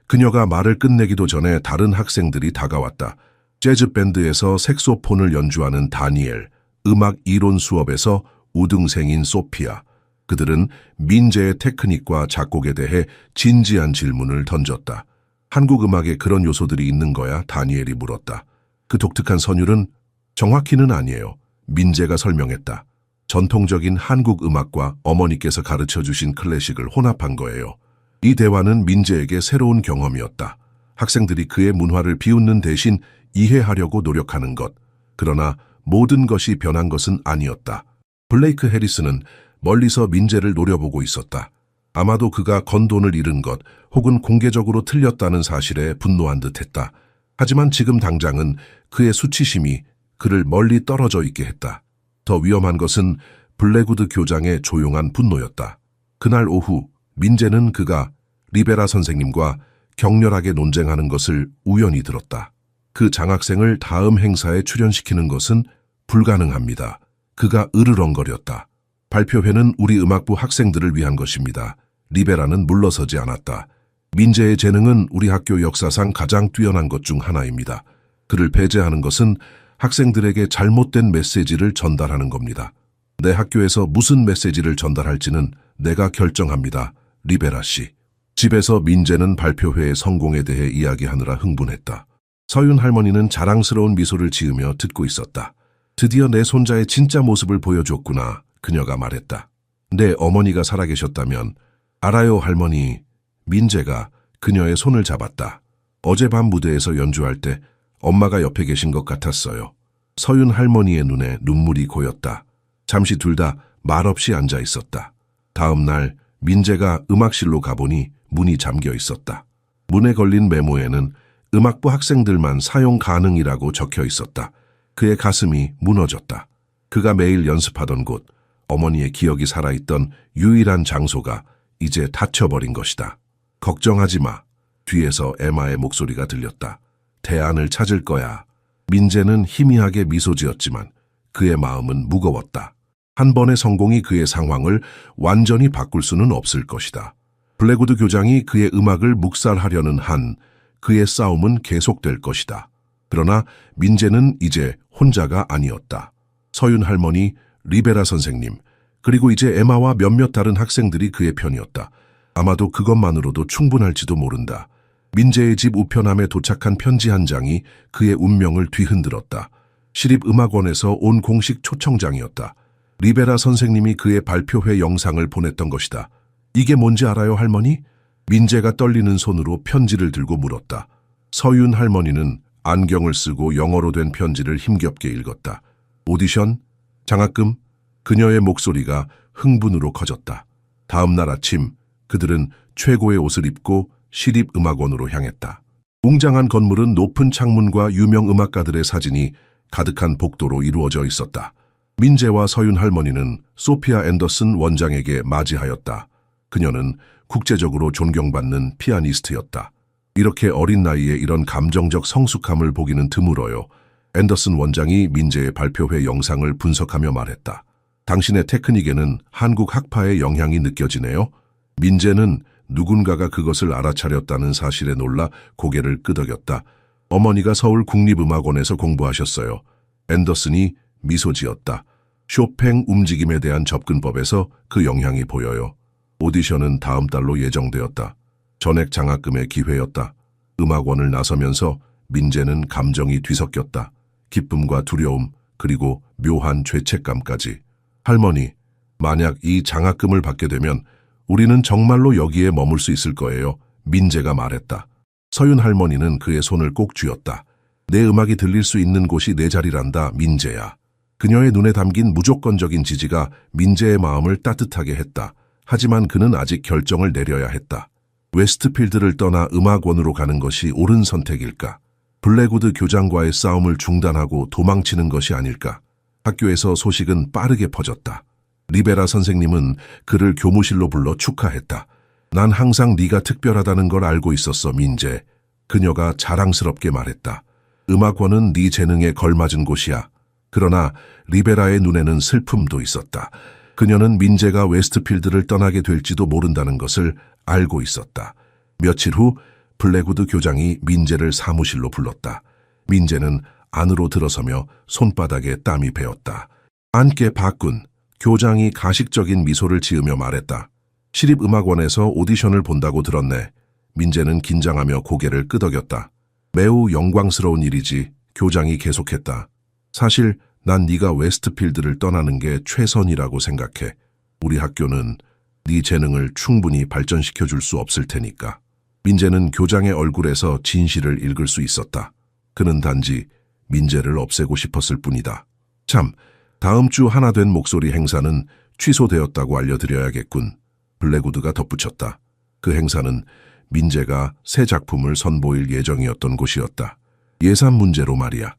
그녀가 말을 끝내기도 전에 다른 학생들이 다가왔다. 재즈 밴드에서 색소폰을 연주하는 다니엘, 음악 이론 수업에서 우등생인 소피아. 그들은 민재의 테크닉과 작곡에 대해 진지한 질문을 던졌다. 한국 음악에 그런 요소들이 있는 거야? 다니엘이 물었다. 그 독특한 선율은? 정확히는 아니에요. 민재가 설명했다. 전통적인 한국 음악과 어머니께서 가르쳐주신 클래식을 혼합한 거예요. 이 대화는 민재에게 새로운 경험이었다. 학생들이 그의 문화를 비웃는 대신 이해하려고 노력하는 것. 그러나 모든 것이 변한 것은 아니었다. 블레이크 해리슨은 멀리서 민재를 노려보고 있었다. 아마도 그가 건 돈을 잃은 것 혹은 공개적으로 틀렸다는 사실에 분노한 듯했다. 하지만 지금 당장은 그의 수치심이 그를 멀리 떨어져 있게 했다. 더 위험한 것은 블랙우드 교장의 조용한 분노였다. 그날 오후 민재는 그가 리베라 선생님과 격렬하게 논쟁하는 것을 우연히 들었다. 그 장학생을 다음 행사에 출연시키는 것은 불가능합니다. 그가 으르렁거렸다. 발표회는 우리 음악부 학생들을 위한 것입니다. 리베라는 물러서지 않았다. 민재의 재능은 우리 학교 역사상 가장 뛰어난 것 중 하나입니다. 그를 배제하는 것은 학생들에게 잘못된 메시지를 전달하는 겁니다. 내 학교에서 무슨 메시지를 전달할지는 내가 결정합니다. 리베라 씨. 집에서 민재는 발표회의 성공에 대해 이야기하느라 흥분했다. 서윤 할머니는 자랑스러운 미소를 지으며 듣고 있었다. 드디어 내 손자의 진짜 모습을 보여줬구나. 그녀가 말했다. 내 어머니가 살아계셨다면. 알아요, 할머니. 민재가 그녀의 손을 잡았다. 어젯밤 무대에서 연주할 때 엄마가 옆에 계신 것 같았어요. 서윤 할머니의 눈에 눈물이 고였다. 잠시 둘 다 말없이 앉아 있었다. 다음 날 민재가 음악실로 가보니 문이 잠겨 있었다. 문에 걸린 메모에는 음악부 학생들만 사용 가능이라고 적혀 있었다. 그의 가슴이 무너졌다. 그가 매일 연습하던 곳, 어머니의 기억이 살아있던 유일한 장소가 이제 닫혀버린 것이다. 걱정하지 마. 뒤에서 에마의 목소리가 들렸다. 대안을 찾을 거야. 민재는 희미하게 미소 지었지만 그의 마음은 무거웠다. 한 번의 성공이 그의 상황을 완전히 바꿀 수는 없을 것이다. 블랙우드 교장이 그의 음악을 묵살하려는 한 그의 싸움은 계속될 것이다. 그러나 민재는 이제 혼자가 아니었다. 서윤 할머니, 리베라 선생님, 그리고 이제 에마와 몇몇 다른 학생들이 그의 편이었다. 아마도 그것만으로도 충분할지도 모른다. 민재의 집 우편함에 도착한 편지 한 장이 그의 운명을 뒤흔들었다. 시립음악원에서 온 공식 초청장이었다. 리베라 선생님이 그의 발표회 영상을 보냈던 것이다. 이게 뭔지 알아요, 할머니? 민재가 떨리는 손으로 편지를 들고 물었다. 서윤 할머니는 안경을 쓰고 영어로 된 편지를 힘겹게 읽었다. 오디션? 장학금? 그녀의 목소리가 흥분으로 커졌다. 다음 날 아침 그들은 최고의 옷을 입고 시립음악원으로 향했다. 웅장한 건물은 높은 창문과 유명 음악가들의 사진이 가득한 복도로 이루어져 있었다. 민재와 서윤 할머니는 소피아 앤더슨 원장에게 맞이하였다. 그녀는 국제적으로 존경받는 피아니스트였다. 이렇게 어린 나이에 이런 감정적 성숙함을 보기는 드물어요. 앤더슨 원장이 민재의 발표회 영상을 분석하며 말했다. 당신의 테크닉에는 한국 학파의 영향이 느껴지네요. 민재는 누군가가 그것을 알아차렸다는 사실에 놀라 고개를 끄덕였다. 어머니가 서울 국립음악원에서 공부하셨어요. 앤더슨이 미소 지었다. 쇼팽 움직임에 대한 접근법에서 그 영향이 보여요. 오디션은 다음 달로 예정되었다. 전액 장학금의 기회였다. 음악원을 나서면서 민재는 감정이 뒤섞였다. 기쁨과 두려움, 그리고 묘한 죄책감까지. 할머니, 만약 이 장학금을 받게 되면 우리는 정말로 여기에 머물 수 있을 거예요. 민재가 말했다. 서윤 할머니는 그의 손을 꼭 쥐었다. 내 음악이 들릴 수 있는 곳이 내 자리란다, 민재야. 그녀의 눈에 담긴 무조건적인 지지가 민재의 마음을 따뜻하게 했다. 하지만 그는 아직 결정을 내려야 했다. 웨스트필드를 떠나 음악원으로 가는 것이 옳은 선택일까? 블랙우드 교장과의 싸움을 중단하고 도망치는 것이 아닐까? 학교에서 소식은 빠르게 퍼졌다. 리베라 선생님은 그를 교무실로 불러 축하했다. 난 항상 네가 특별하다는 걸 알고 있었어, 민재. 그녀가 자랑스럽게 말했다. 음악원은 네 재능에 걸맞은 곳이야. 그러나 리베라의 눈에는 슬픔도 있었다. 그녀는 민재가 웨스트필드를 떠나게 될지도 모른다는 것을 알고 있었다. 며칠 후 블랙우드 교장이 민재를 사무실로 불렀다. 민재는 안으로 들어서며 손바닥에 땀이 배었다. 앉게 박군. 교장이 가식적인 미소를 지으며 말했다. 시립음악원에서 오디션을 본다고 들었네. 민재는 긴장하며 고개를 끄덕였다. 매우 영광스러운 일이지. 교장이 계속했다. 사실 난 네가 웨스트필드를 떠나는 게 최선이라고 생각해. 우리 학교는 네 재능을 충분히 발전시켜 줄 수 없을 테니까. 민재는 교장의 얼굴에서 진실을 읽을 수 있었다. 그는 단지 민재를 없애고 싶었을 뿐이다. 참, 다음 주 하나 된 목소리 행사는 취소되었다고 알려드려야겠군. 블랙우드가 덧붙였다. 그 행사는 민재가 새 작품을 선보일 예정이었던 곳이었다. 예산 문제로 말이야.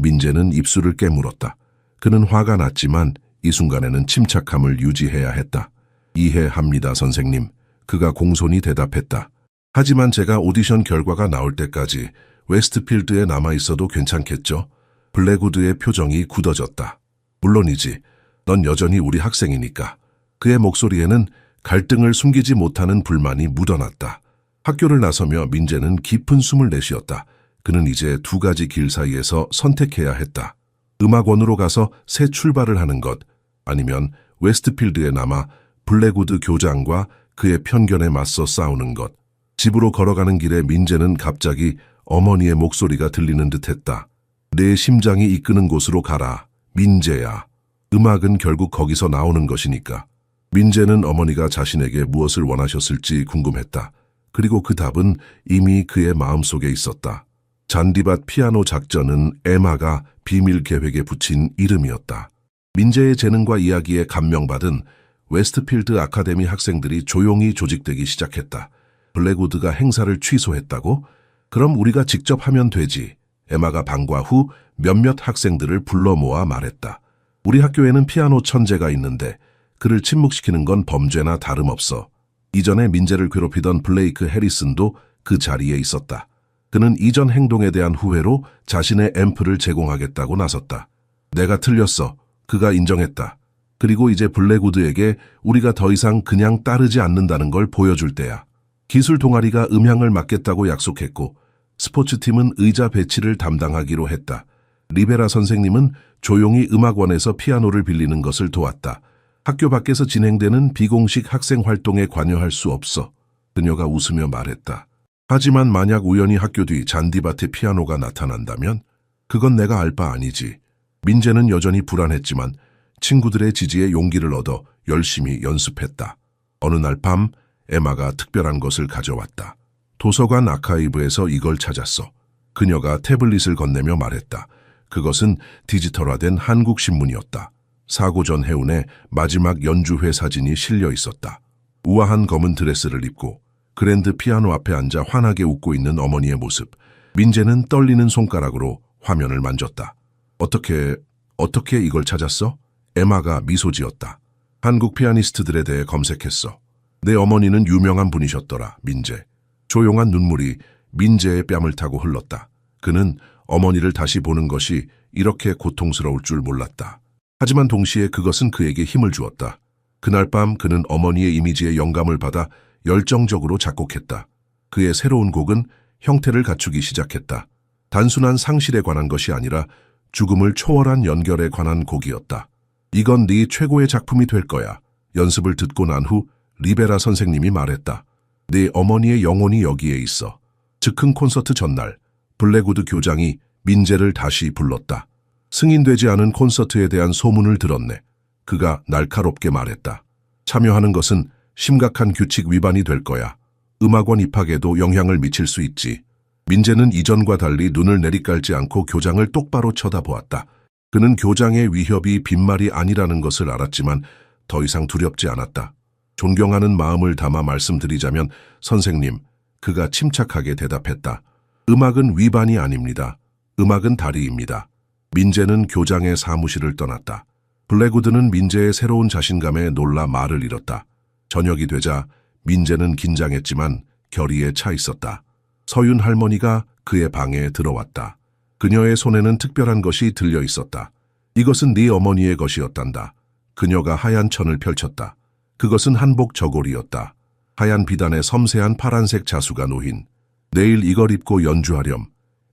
민재는 입술을 깨물었다. 그는 화가 났지만 이 순간에는 침착함을 유지해야 했다. 이해합니다, 선생님. 그가 공손히 대답했다. 하지만 제가 오디션 결과가 나올 때까지 웨스트필드에 남아있어도 괜찮겠죠? 블랙우드의 표정이 굳어졌다. 물론이지. 넌 여전히 우리 학생이니까. 그의 목소리에는 갈등을 숨기지 못하는 불만이 묻어났다. 학교를 나서며 민재는 깊은 숨을 내쉬었다. 그는 이제 두 가지 길 사이에서 선택해야 했다. 음악원으로 가서 새 출발을 하는 것, 아니면 웨스트필드에 남아 블랙우드 교장과 그의 편견에 맞서 싸우는 것. 집으로 걸어가는 길에 민재는 갑자기 어머니의 목소리가 들리는 듯했다. 내 심장이 이끄는 곳으로 가라. 민재야. 음악은 결국 거기서 나오는 것이니까. 민재는 어머니가 자신에게 무엇을 원하셨을지 궁금했다. 그리고 그 답은 이미 그의 마음속에 있었다. 잔디밭 피아노 작전은 에마가 비밀 계획에 붙인 이름이었다. 민재의 재능과 이야기에 감명받은 웨스트필드 아카데미 학생들이 조용히 조직되기 시작했다. 블랙우드가 행사를 취소했다고? 그럼 우리가 직접 하면 되지. 에마가 방과 후 몇몇 학생들을 불러 모아 말했다. 우리 학교에는 피아노 천재가 있는데 그를 침묵시키는 건 범죄나 다름없어. 이전에 민재를 괴롭히던 블레이크 해리슨도 그 자리에 있었다. 그는 이전 행동에 대한 후회로 자신의 앰프를 제공하겠다고 나섰다. 내가 틀렸어. 그가 인정했다. 그리고 이제 블랙우드에게 우리가 더 이상 그냥 따르지 않는다는 걸 보여줄 때야. 기술 동아리가 음향을 맡겠다고 약속했고 스포츠팀은 의자 배치를 담당하기로 했다. 리베라 선생님은 조용히 음악원에서 피아노를 빌리는 것을 도왔다. 학교 밖에서 진행되는 비공식 학생 활동에 관여할 수 없어. 그녀가 웃으며 말했다. 하지만 만약 우연히 학교 뒤 잔디밭에 피아노가 나타난다면 그건 내가 알 바 아니지. 민재는 여전히 불안했지만 친구들의 지지에 용기를 얻어 열심히 연습했다. 어느 날 밤 에마가 특별한 것을 가져왔다. 도서관 아카이브에서 이걸 찾았어. 그녀가 태블릿을 건네며 말했다. 그것은 디지털화된 한국 신문이었다. 사고 전 해운의 마지막 연주회 사진이 실려 있었다. 우아한 검은 드레스를 입고 그랜드 피아노 앞에 앉아 환하게 웃고 있는 어머니의 모습. 민재는 떨리는 손가락으로 화면을 만졌다. 어떻게 이걸 찾았어? 에마가 미소 지었다. 한국 피아니스트들에 대해 검색했어. 내 어머니는 유명한 분이셨더라, 민재. 조용한 눈물이 민재의 뺨을 타고 흘렀다. 그는 어머니를 다시 보는 것이 이렇게 고통스러울 줄 몰랐다. 하지만 동시에 그것은 그에게 힘을 주었다. 그날 밤 그는 어머니의 이미지에 영감을 받아 열정적으로 작곡했다. 그의 새로운 곡은 형태를 갖추기 시작했다. 단순한 상실에 관한 것이 아니라 죽음을 초월한 연결에 관한 곡이었다. 이건 네 최고의 작품이 될 거야. 연습을 듣고 난 후 리베라 선생님이 말했다. 네 어머니의 영혼이 여기에 있어. 즉흥 콘서트 전날 블랙우드 교장이 민재를 다시 불렀다. 승인되지 않은 콘서트에 대한 소문을 들었네. 그가 날카롭게 말했다. 참여하는 것은 심각한 규칙 위반이 될 거야. 음악원 입학에도 영향을 미칠 수 있지. 민재는 이전과 달리 눈을 내리깔지 않고 교장을 똑바로 쳐다보았다. 그는 교장의 위협이 빈말이 아니라는 것을 알았지만 더 이상 두렵지 않았다. 존경하는 마음을 담아 말씀드리자면 선생님, 그가 침착하게 대답했다. 음악은 위반이 아닙니다. 음악은 다리입니다. 민재는 교장의 사무실을 떠났다. 블랙우드는 민재의 새로운 자신감에 놀라 말을 잃었다. 저녁이 되자 민재는 긴장했지만 결의에 차 있었다. 서윤 할머니가 그의 방에 들어왔다. 그녀의 손에는 특별한 것이 들려 있었다. 이것은 네 어머니의 것이었단다. 그녀가 하얀 천을 펼쳤다. 그것은 한복 저고리였다. 하얀 비단에 섬세한 파란색 자수가 놓인. 내일 이걸 입고 연주하렴.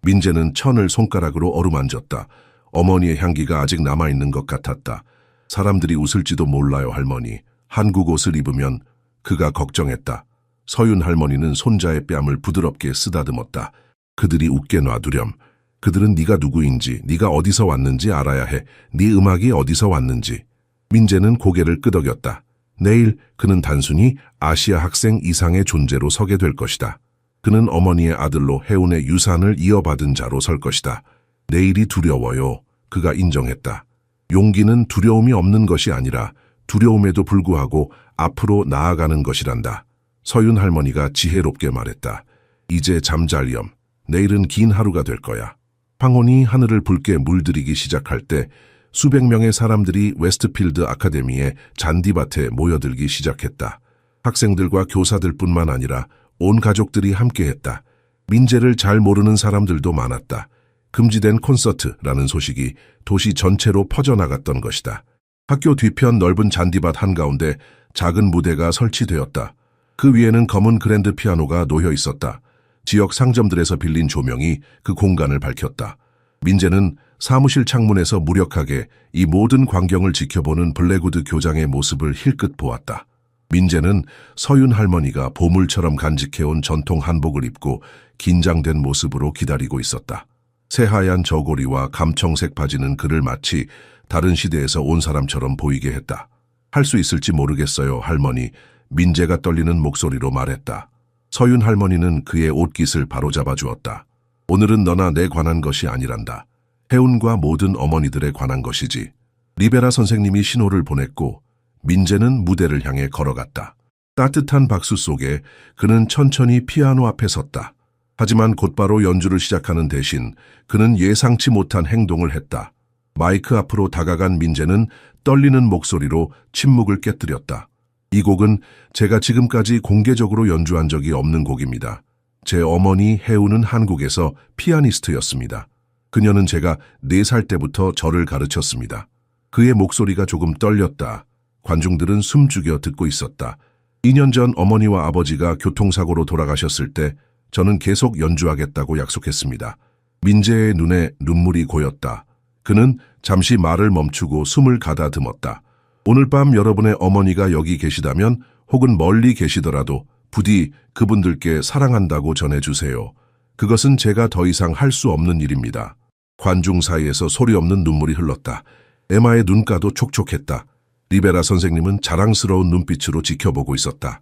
민재는 천을 손가락으로 어루만졌다. 어머니의 향기가 아직 남아있는 것 같았다. 사람들이 웃을지도 몰라요, 할머니. 한국 옷을 입으면. 그가 걱정했다. 서윤 할머니는 손자의 뺨을 부드럽게 쓰다듬었다. 그들이 웃게 놔두렴. 그들은 네가 누구인지, 네가 어디서 왔는지 알아야 해. 네 음악이 어디서 왔는지. 민재는 고개를 끄덕였다. 내일 그는 단순히 아시아 학생 이상의 존재로 서게 될 것이다. 그는 어머니의 아들로 해운의 유산을 이어받은 자로 설 것이다. 내일이 두려워요. 그가 인정했다. 용기는 두려움이 없는 것이 아니라 두려움에도 불구하고 앞으로 나아가는 것이란다. 서윤 할머니가 지혜롭게 말했다. 이제 잠잘렴. 내일은 긴 하루가 될 거야. 황혼이 하늘을 붉게 물들이기 시작할 때 수백 명의 사람들이 웨스트필드 아카데미의 잔디밭에 모여들기 시작했다. 학생들과 교사들뿐만 아니라 온 가족들이 함께했다. 민재를 잘 모르는 사람들도 많았다. 금지된 콘서트라는 소식이 도시 전체로 퍼져나갔던 것이다. 학교 뒤편 넓은 잔디밭 한가운데 작은 무대가 설치되었다. 그 위에는 검은 그랜드 피아노가 놓여 있었다. 지역 상점들에서 빌린 조명이 그 공간을 밝혔다. 민재는 사무실 창문에서 무력하게 이 모든 광경을 지켜보는 블랙우드 교장의 모습을 힐끗 보았다. 민재는 서윤 할머니가 보물처럼 간직해온 전통 한복을 입고 긴장된 모습으로 기다리고 있었다. 새하얀 저고리와 감청색 바지는 그를 마치 다른 시대에서 온 사람처럼 보이게 했다. 할 수 있을지 모르겠어요, 할머니. 민재가 떨리는 목소리로 말했다. 서윤 할머니는 그의 옷깃을 바로잡아 주었다. 오늘은 너나 내 관한 것이 아니란다. 혜운과 모든 어머니들에 관한 것이지. 리베라 선생님이 신호를 보냈고 민재는 무대를 향해 걸어갔다. 따뜻한 박수 속에 그는 천천히 피아노 앞에 섰다. 하지만 곧바로 연주를 시작하는 대신 그는 예상치 못한 행동을 했다. 마이크 앞으로 다가간 민재는 떨리는 목소리로 침묵을 깨뜨렸다. 이 곡은 제가 지금까지 공개적으로 연주한 적이 없는 곡입니다. 제 어머니 혜우는 한국에서 피아니스트였습니다. 그녀는 제가 4살 때부터 저를 가르쳤습니다. 그의 목소리가 조금 떨렸다. 관중들은 숨죽여 듣고 있었다. 2년 전 어머니와 아버지가 교통사고로 돌아가셨을 때 저는 계속 연주하겠다고 약속했습니다. 민재의 눈에 눈물이 고였다. 그는 잠시 말을 멈추고 숨을 가다듬었다. 오늘 밤 여러분의 어머니가 여기 계시다면 혹은 멀리 계시더라도 부디 그분들께 사랑한다고 전해주세요. 그것은 제가 더 이상 할 수 없는 일입니다. 관중 사이에서 소리 없는 눈물이 흘렀다. 에마의 눈가도 촉촉했다. 리베라 선생님은 자랑스러운 눈빛으로 지켜보고 있었다.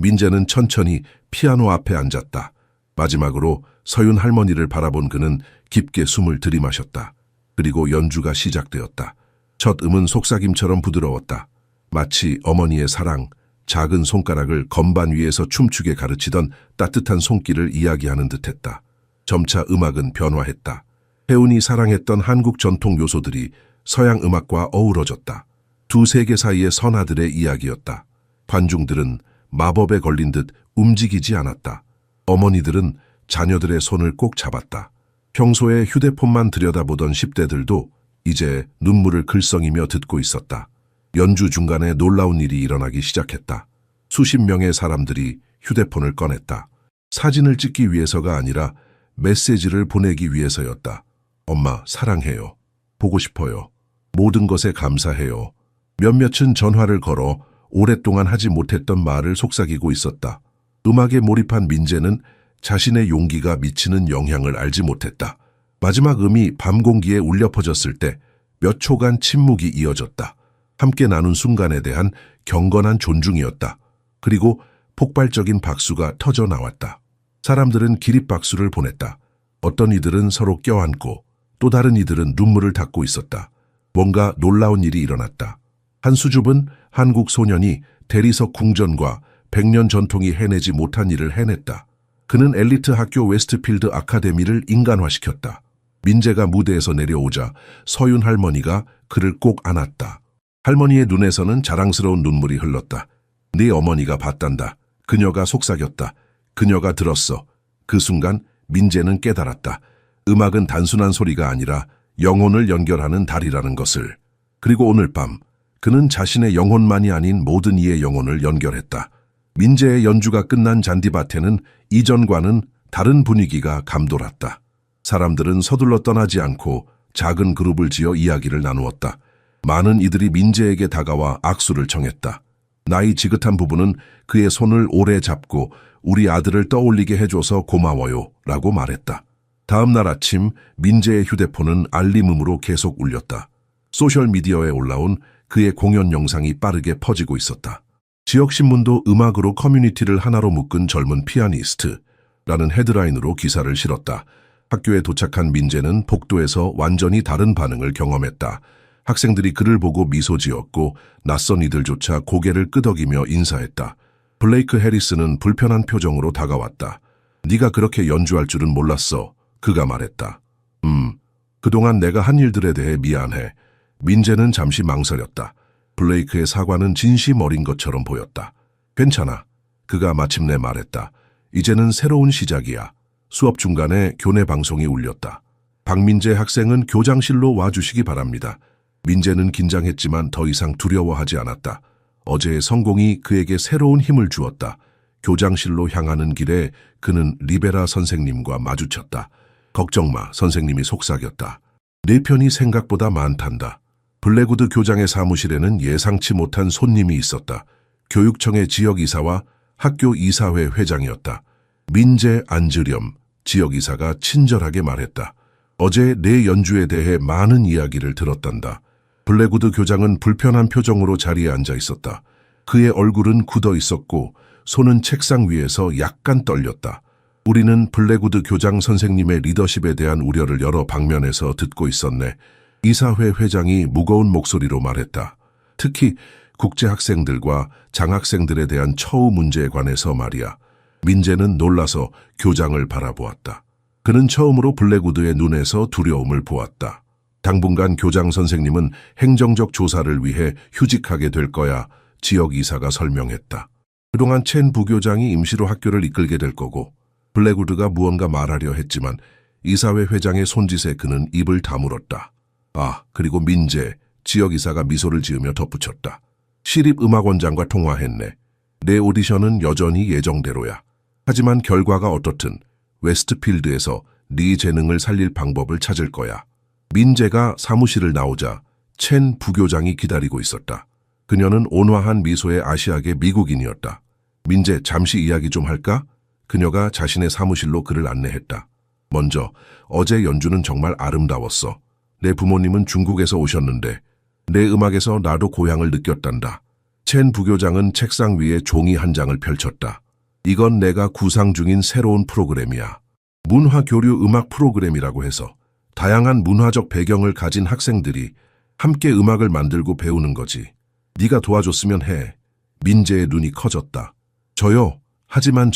민재는 천천히 피아노 앞에 앉았다. 마지막으로 서윤 할머니를 바라본 그는 깊게 숨을 들이마셨다. 그리고 연주가 시작되었다. 첫 음은 속삭임처럼 부드러웠다. 마치 어머니의 사랑, 작은 손가락을 건반 위에서 춤추게 가르치던 따뜻한 손길을 이야기하는 듯했다. 점차 음악은 변화했다. 혜운이 사랑했던 한국 전통 요소들이 서양 음악과 어우러졌다. 두 세계 사이의 선아들의 이야기였다. 관중들은 마법에 걸린 듯 움직이지 않았다. 어머니들은 자녀들의 손을 꼭 잡았다. 평소에 휴대폰만 들여다보던 10대들도 이제 눈물을 글썽이며 듣고 있었다. 연주 중간에 놀라운 일이 일어나기 시작했다. 수십 명의 사람들이 휴대폰을 꺼냈다. 사진을 찍기 위해서가 아니라 메시지를 보내기 위해서였다. 엄마, 사랑해요. 보고 싶어요. 모든 것에 감사해요. 몇몇은 전화를 걸어 오랫동안 하지 못했던 말을 속삭이고 있었다. 음악에 몰입한 민재는 자신의 용기가 미치는 영향을 알지 못했다. 마지막 음이 밤 공기에 울려 퍼졌을 때 몇 초간 침묵이 이어졌다. 함께 나눈 순간에 대한 경건한 존중이었다. 그리고 폭발적인 박수가 터져 나왔다. 사람들은 기립박수를 보냈다. 어떤 이들은 서로 껴안고 또 다른 이들은 눈물을 닦고 있었다. 뭔가 놀라운 일이 일어났다. 한 수줍은 한국 소년이 대리석 궁전과 100년 전통이 해내지 못한 일을 해냈다. 그는 엘리트 학교 웨스트필드 아카데미를 인간화시켰다. 민재가 무대에서 내려오자 서윤 할머니가 그를 꼭 안았다. 할머니의 눈에서는 자랑스러운 눈물이 흘렀다. 네 어머니가 봤단다. 그녀가 속삭였다. 그녀가 들었어. 그 순간 민재는 깨달았다. 음악은 단순한 소리가 아니라 영혼을 연결하는 달이라는 것을. 그리고 오늘 밤 그는 자신의 영혼만이 아닌 모든 이의 영혼을 연결했다. 민재의 연주가 끝난 잔디밭에는 이전과는 다른 분위기가 감돌았다. 사람들은 서둘러 떠나지 않고 작은 그룹을 지어 이야기를 나누었다. 많은 이들이 민재에게 다가와 악수를 청했다. 나이 지긋한 부부는 그의 손을 오래 잡고 우리 아들을 떠올리게 해줘서 고마워요 라고 말했다. 다음 날 아침 민재의 휴대폰은 알림음으로 계속 울렸다. 소셜미디어에 올라온 그의 공연 영상이 빠르게 퍼지고 있었다. 지역신문도 음악으로 커뮤니티를 하나로 묶은 젊은 피아니스트라는 헤드라인으로 기사를 실었다. 학교에 도착한 민재는 복도에서 완전히 다른 반응을 경험했다. 학생들이 그를 보고 미소 지었고 낯선 이들조차 고개를 끄덕이며 인사했다. 블레이크 해리스는 불편한 표정으로 다가왔다. 네가 그렇게 연주할 줄은 몰랐어. 그가 말했다. 그동안 내가 한 일들에 대해 미안해. 민재는 잠시 망설였다. 블레이크의 사과는 진심 어린 것처럼 보였다. 괜찮아. 그가 마침내 말했다. 이제는 새로운 시작이야. 수업 중간에 교내 방송이 울렸다. 박민재 학생은 교장실로 와주시기 바랍니다. 민재는 긴장했지만 더 이상 두려워하지 않았다. 어제의 성공이 그에게 새로운 힘을 주었다. 교장실로 향하는 길에 그는 리베라 선생님과 마주쳤다. 걱정 마, 선생님이 속삭였다. 내 편이 생각보다 많단다. 블랙우드 교장의 사무실에는 예상치 못한 손님이 있었다. 교육청의 지역이사와 학교 이사회 회장이었다. 민재 앉으렴, 지역이사가 친절하게 말했다. 어제 내 연주에 대해 많은 이야기를 들었단다. 블랙우드 교장은 불편한 표정으로 자리에 앉아 있었다. 그의 얼굴은 굳어 있었고 손은 책상 위에서 약간 떨렸다. 우리는 블랙우드 교장 선생님의 리더십에 대한 우려를 여러 방면에서 듣고 있었네. 이사회 회장이 무거운 목소리로 말했다. 특히 국제학생들과 장학생들에 대한 처우 문제에 관해서 말이야. 민재는 놀라서 교장을 바라보았다. 그는 처음으로 블랙우드의 눈에서 두려움을 보았다. 당분간 교장 선생님은 행정적 조사를 위해 휴직하게 될 거야. 지역 이사가 설명했다. 그동안 첸 부교장이 임시로 학교를 이끌게 될 거고 블랙우드가 무언가 말하려 했지만 이사회 회장의 손짓에 그는 입을 다물었다. 아, 그리고 민재, 지역 이사가 미소를 지으며 덧붙였다. 시립음악원장과 통화했네. 내 오디션은 여전히 예정대로야. 하지만 결과가 어떻든 웨스트필드에서 네 재능을 살릴 방법을 찾을 거야. 민재가 사무실을 나오자 첸 부교장이 기다리고 있었다. 그녀는 온화한 미소의 아시아계 미국인이었다. 민재, 잠시 이야기 좀 할까? 그녀가 자신의 사무실로 그를 안내했다. 먼저, 어제 연주는 정말 아름다웠어. 내 부모님은 중국에서 오셨는데 내 음악에서 나도 고향을 느꼈단다. 첸 부교장은 책상 위에 종이 한 장을 펼쳤다. 이건 내가 구상 중인 새로운 프로그램이야. 문화교류 음악 프로그램이라고 해서 다양한 문화적 배경을 가진 학생들이 함께 음악을 만들고 배우는 거지. 네가 도와줬으면 해. 민재의 눈이 커졌다. 저요? 하지만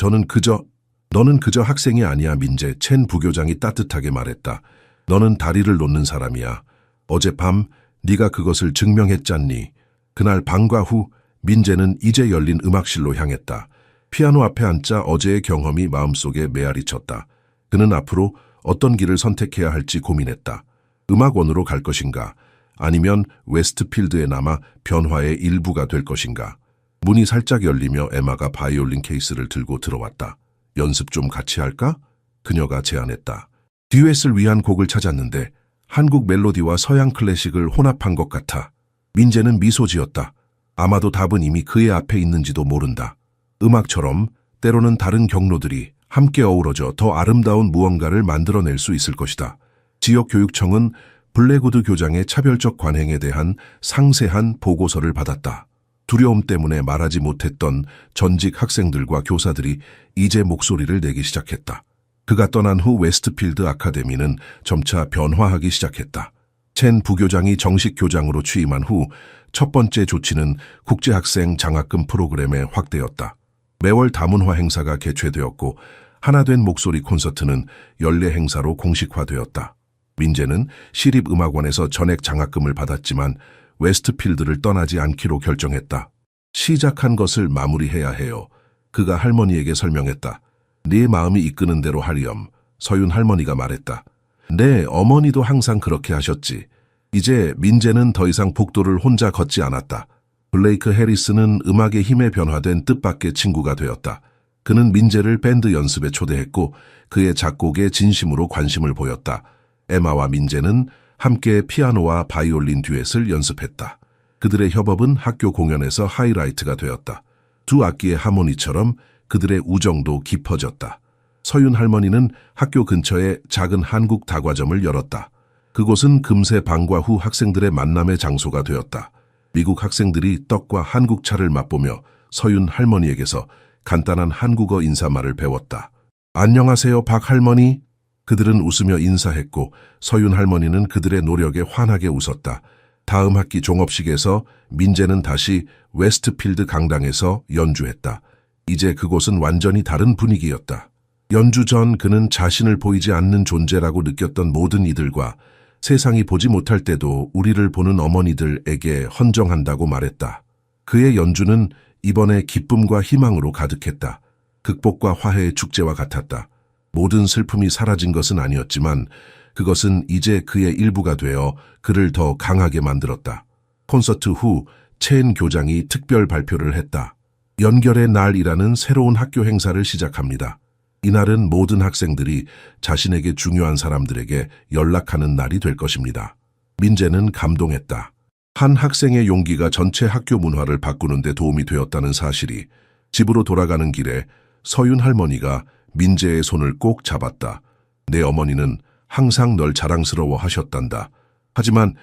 너는 그저 학생이 아니야, 민재. 첸 부교장이 따뜻하게 말했다. 너는 다리를 놓는 사람이야. 어젯밤 네가 그것을 증명했잖니. 그날 방과 후 민재는 이제 열린 음악실로 향했다. 피아노 앞에 앉자 어제의 경험이 마음속에 메아리 쳤다. 그는 앞으로 어떤 길을 선택해야 할지 고민했다. 음악원으로 갈 것인가? 아니면 웨스트필드에 남아 변화의 일부가 될 것인가? 문이 살짝 열리며 에마가 바이올린 케이스를 들고 들어왔다. 연습 좀 같이 할까? 그녀가 제안했다. 듀엣을 위한 곡을 찾았는데 한국 멜로디와 서양 클래식을 혼합한 것 같아. 민재는 미소 지었다. 아마도 답은 이미 그의 앞에 있는지도 모른다. 음악처럼 때로는 다른 경로들이 함께 어우러져 더 아름다운 무언가를 만들어낼 수 있을 것이다. 지역교육청은 블랙우드 교장의 차별적 관행에 대한 상세한 보고서를 받았다. 두려움 때문에 말하지 못했던 전직 학생들과 교사들이 이제 목소리를 내기 시작했다. 그가 떠난 후 웨스트필드 아카데미는 점차 변화하기 시작했다. 첸 부교장이 정식 교장으로 취임한 후 첫 번째 조치는 국제학생 장학금 프로그램에 확대였다. 매월 다문화 행사가 개최되었고 하나된 목소리 콘서트는 연례 행사로 공식화되었다. 민재는 시립음악원에서 전액 장학금을 받았지만 웨스트필드를 떠나지 않기로 결정했다. 시작한 것을 마무리해야 해요. 그가 할머니에게 설명했다. 네 마음이 이끄는 대로 하렴. 서윤 할머니가 말했다. 네, 어머니도 항상 그렇게 하셨지. 이제 민재는 더 이상 복도를 혼자 걷지 않았다. 블레이크 해리스는 음악의 힘에 변화된 뜻밖의 친구가 되었다. 그는 민재를 밴드 연습에 초대했고 그의 작곡에 진심으로 관심을 보였다. 에마와 민재는 함께 피아노와 바이올린 듀엣을 연습했다. 그들의 협업은 학교 공연에서 하이라이트가 되었다. 두 악기의 하모니처럼 그들의 우정도 깊어졌다. 서윤 할머니는 학교 근처에 작은 한국 다과점을 열었다. 그곳은 금세 방과 후 학생들의 만남의 장소가 되었다. 미국 학생들이 떡과 한국차를 맛보며 서윤 할머니에게서 간단한 한국어 인사말을 배웠다. 안녕하세요, 박 할머니. 그들은 웃으며 인사했고 서윤 할머니는 그들의 노력에 환하게 웃었다. 다음 학기 종업식에서 민재는 다시 웨스트필드 강당에서 연주했다. 이제 그곳은 완전히 다른 분위기였다. 연주 전 그는 자신을 보이지 않는 존재라고 느꼈던 모든 이들과 세상이 보지 못할 때도 우리를 보는 어머니들에게 헌정한다고 말했다. 그의 연주는 이번에 기쁨과 희망으로 가득했다. 극복과 화해의 축제와 같았다. 모든 슬픔이 사라진 것은 아니었지만 그것은 이제 그의 일부가 되어 그를 더 강하게 만들었다. 콘서트 후 첸 교장이 특별 발표를 했다. 연결의 날이라는 새로운 학교 행사를 시작합니다. 이날은 모든 학생들이 자신에게 중요한 사람들에게 연락하는 날이 될 것입니다. 민재는 감동했다. 한 학생의 용기가 전체 학교 문화를 바꾸는 데 도움이 되었다는 사실이 집으로 돌아가는 길에 서윤 할머니가 민재의 손을 꼭 잡았다. 내 어머니는 항상 널 자랑스러워 하셨단다. 하지만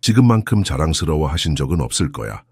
지금만큼 자랑스러워 하신 적은 없을 거야.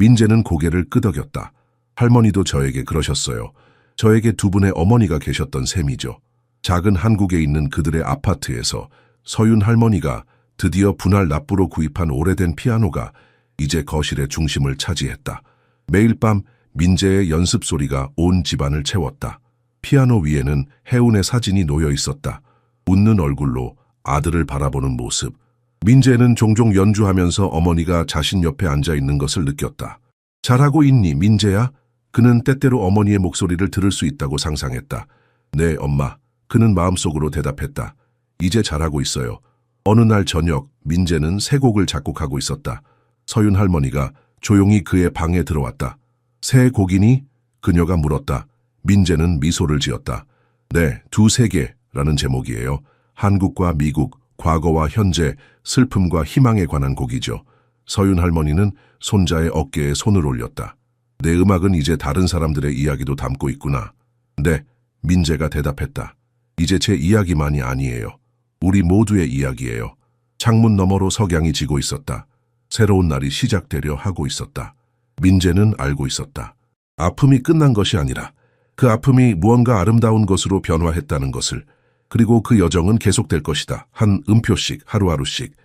민재는 고개를 끄덕였다. 할머니도 저에게 그러셨어요. 저에게 두 분의 어머니가 계셨던 셈이죠. 작은 한국에 있는 그들의 아파트에서 서윤 할머니가 드디어 분할 납부로 구입한 오래된 피아노가 이제 거실의 중심을 차지했다. 매일 밤 민재의 연습 소리가 온 집안을 채웠다. 피아노 위에는 혜운의 사진이 놓여 있었다. 웃는 얼굴로 아들을 바라보는 모습. 민재는 종종 연주하면서 어머니가 자신 옆에 앉아 있는 것을 느꼈다. 잘하고 있니, 민재야? 그는 때때로 어머니의 목소리를 들을 수 있다고 상상했다. 네, 엄마. 그는 마음속으로 대답했다. 이제 잘하고 있어요. 어느 날 저녁 민재는 새 곡을 작곡하고 있었다. 서윤 할머니가 조용히 그의 방에 들어왔다. 새 곡이니? 그녀가 물었다. 민재는 미소를 지었다. 네, 두 세계라는 제목이에요. 한국과 미국, 과거와 현재, 슬픔과 희망에 관한 곡이죠. 서윤 할머니는 손자의 어깨에 손을 올렸다. 내 음악은 이제 다른 사람들의 이야기도 담고 있구나. 네, 민재가 대답했다. 이제 제 이야기만이 아니에요. 우리 모두의 이야기예요. 창문 너머로 석양이 지고 있었다. 새로운 날이 시작되려 하고 있었다. 민재는 알고 있었다. 아픔이 끝난 것이 아니라 그 아픔이 무언가 아름다운 것으로 변화했다는 것을, 그리고 그 여정은 계속될 것이다. 한 음표씩, 하루하루씩.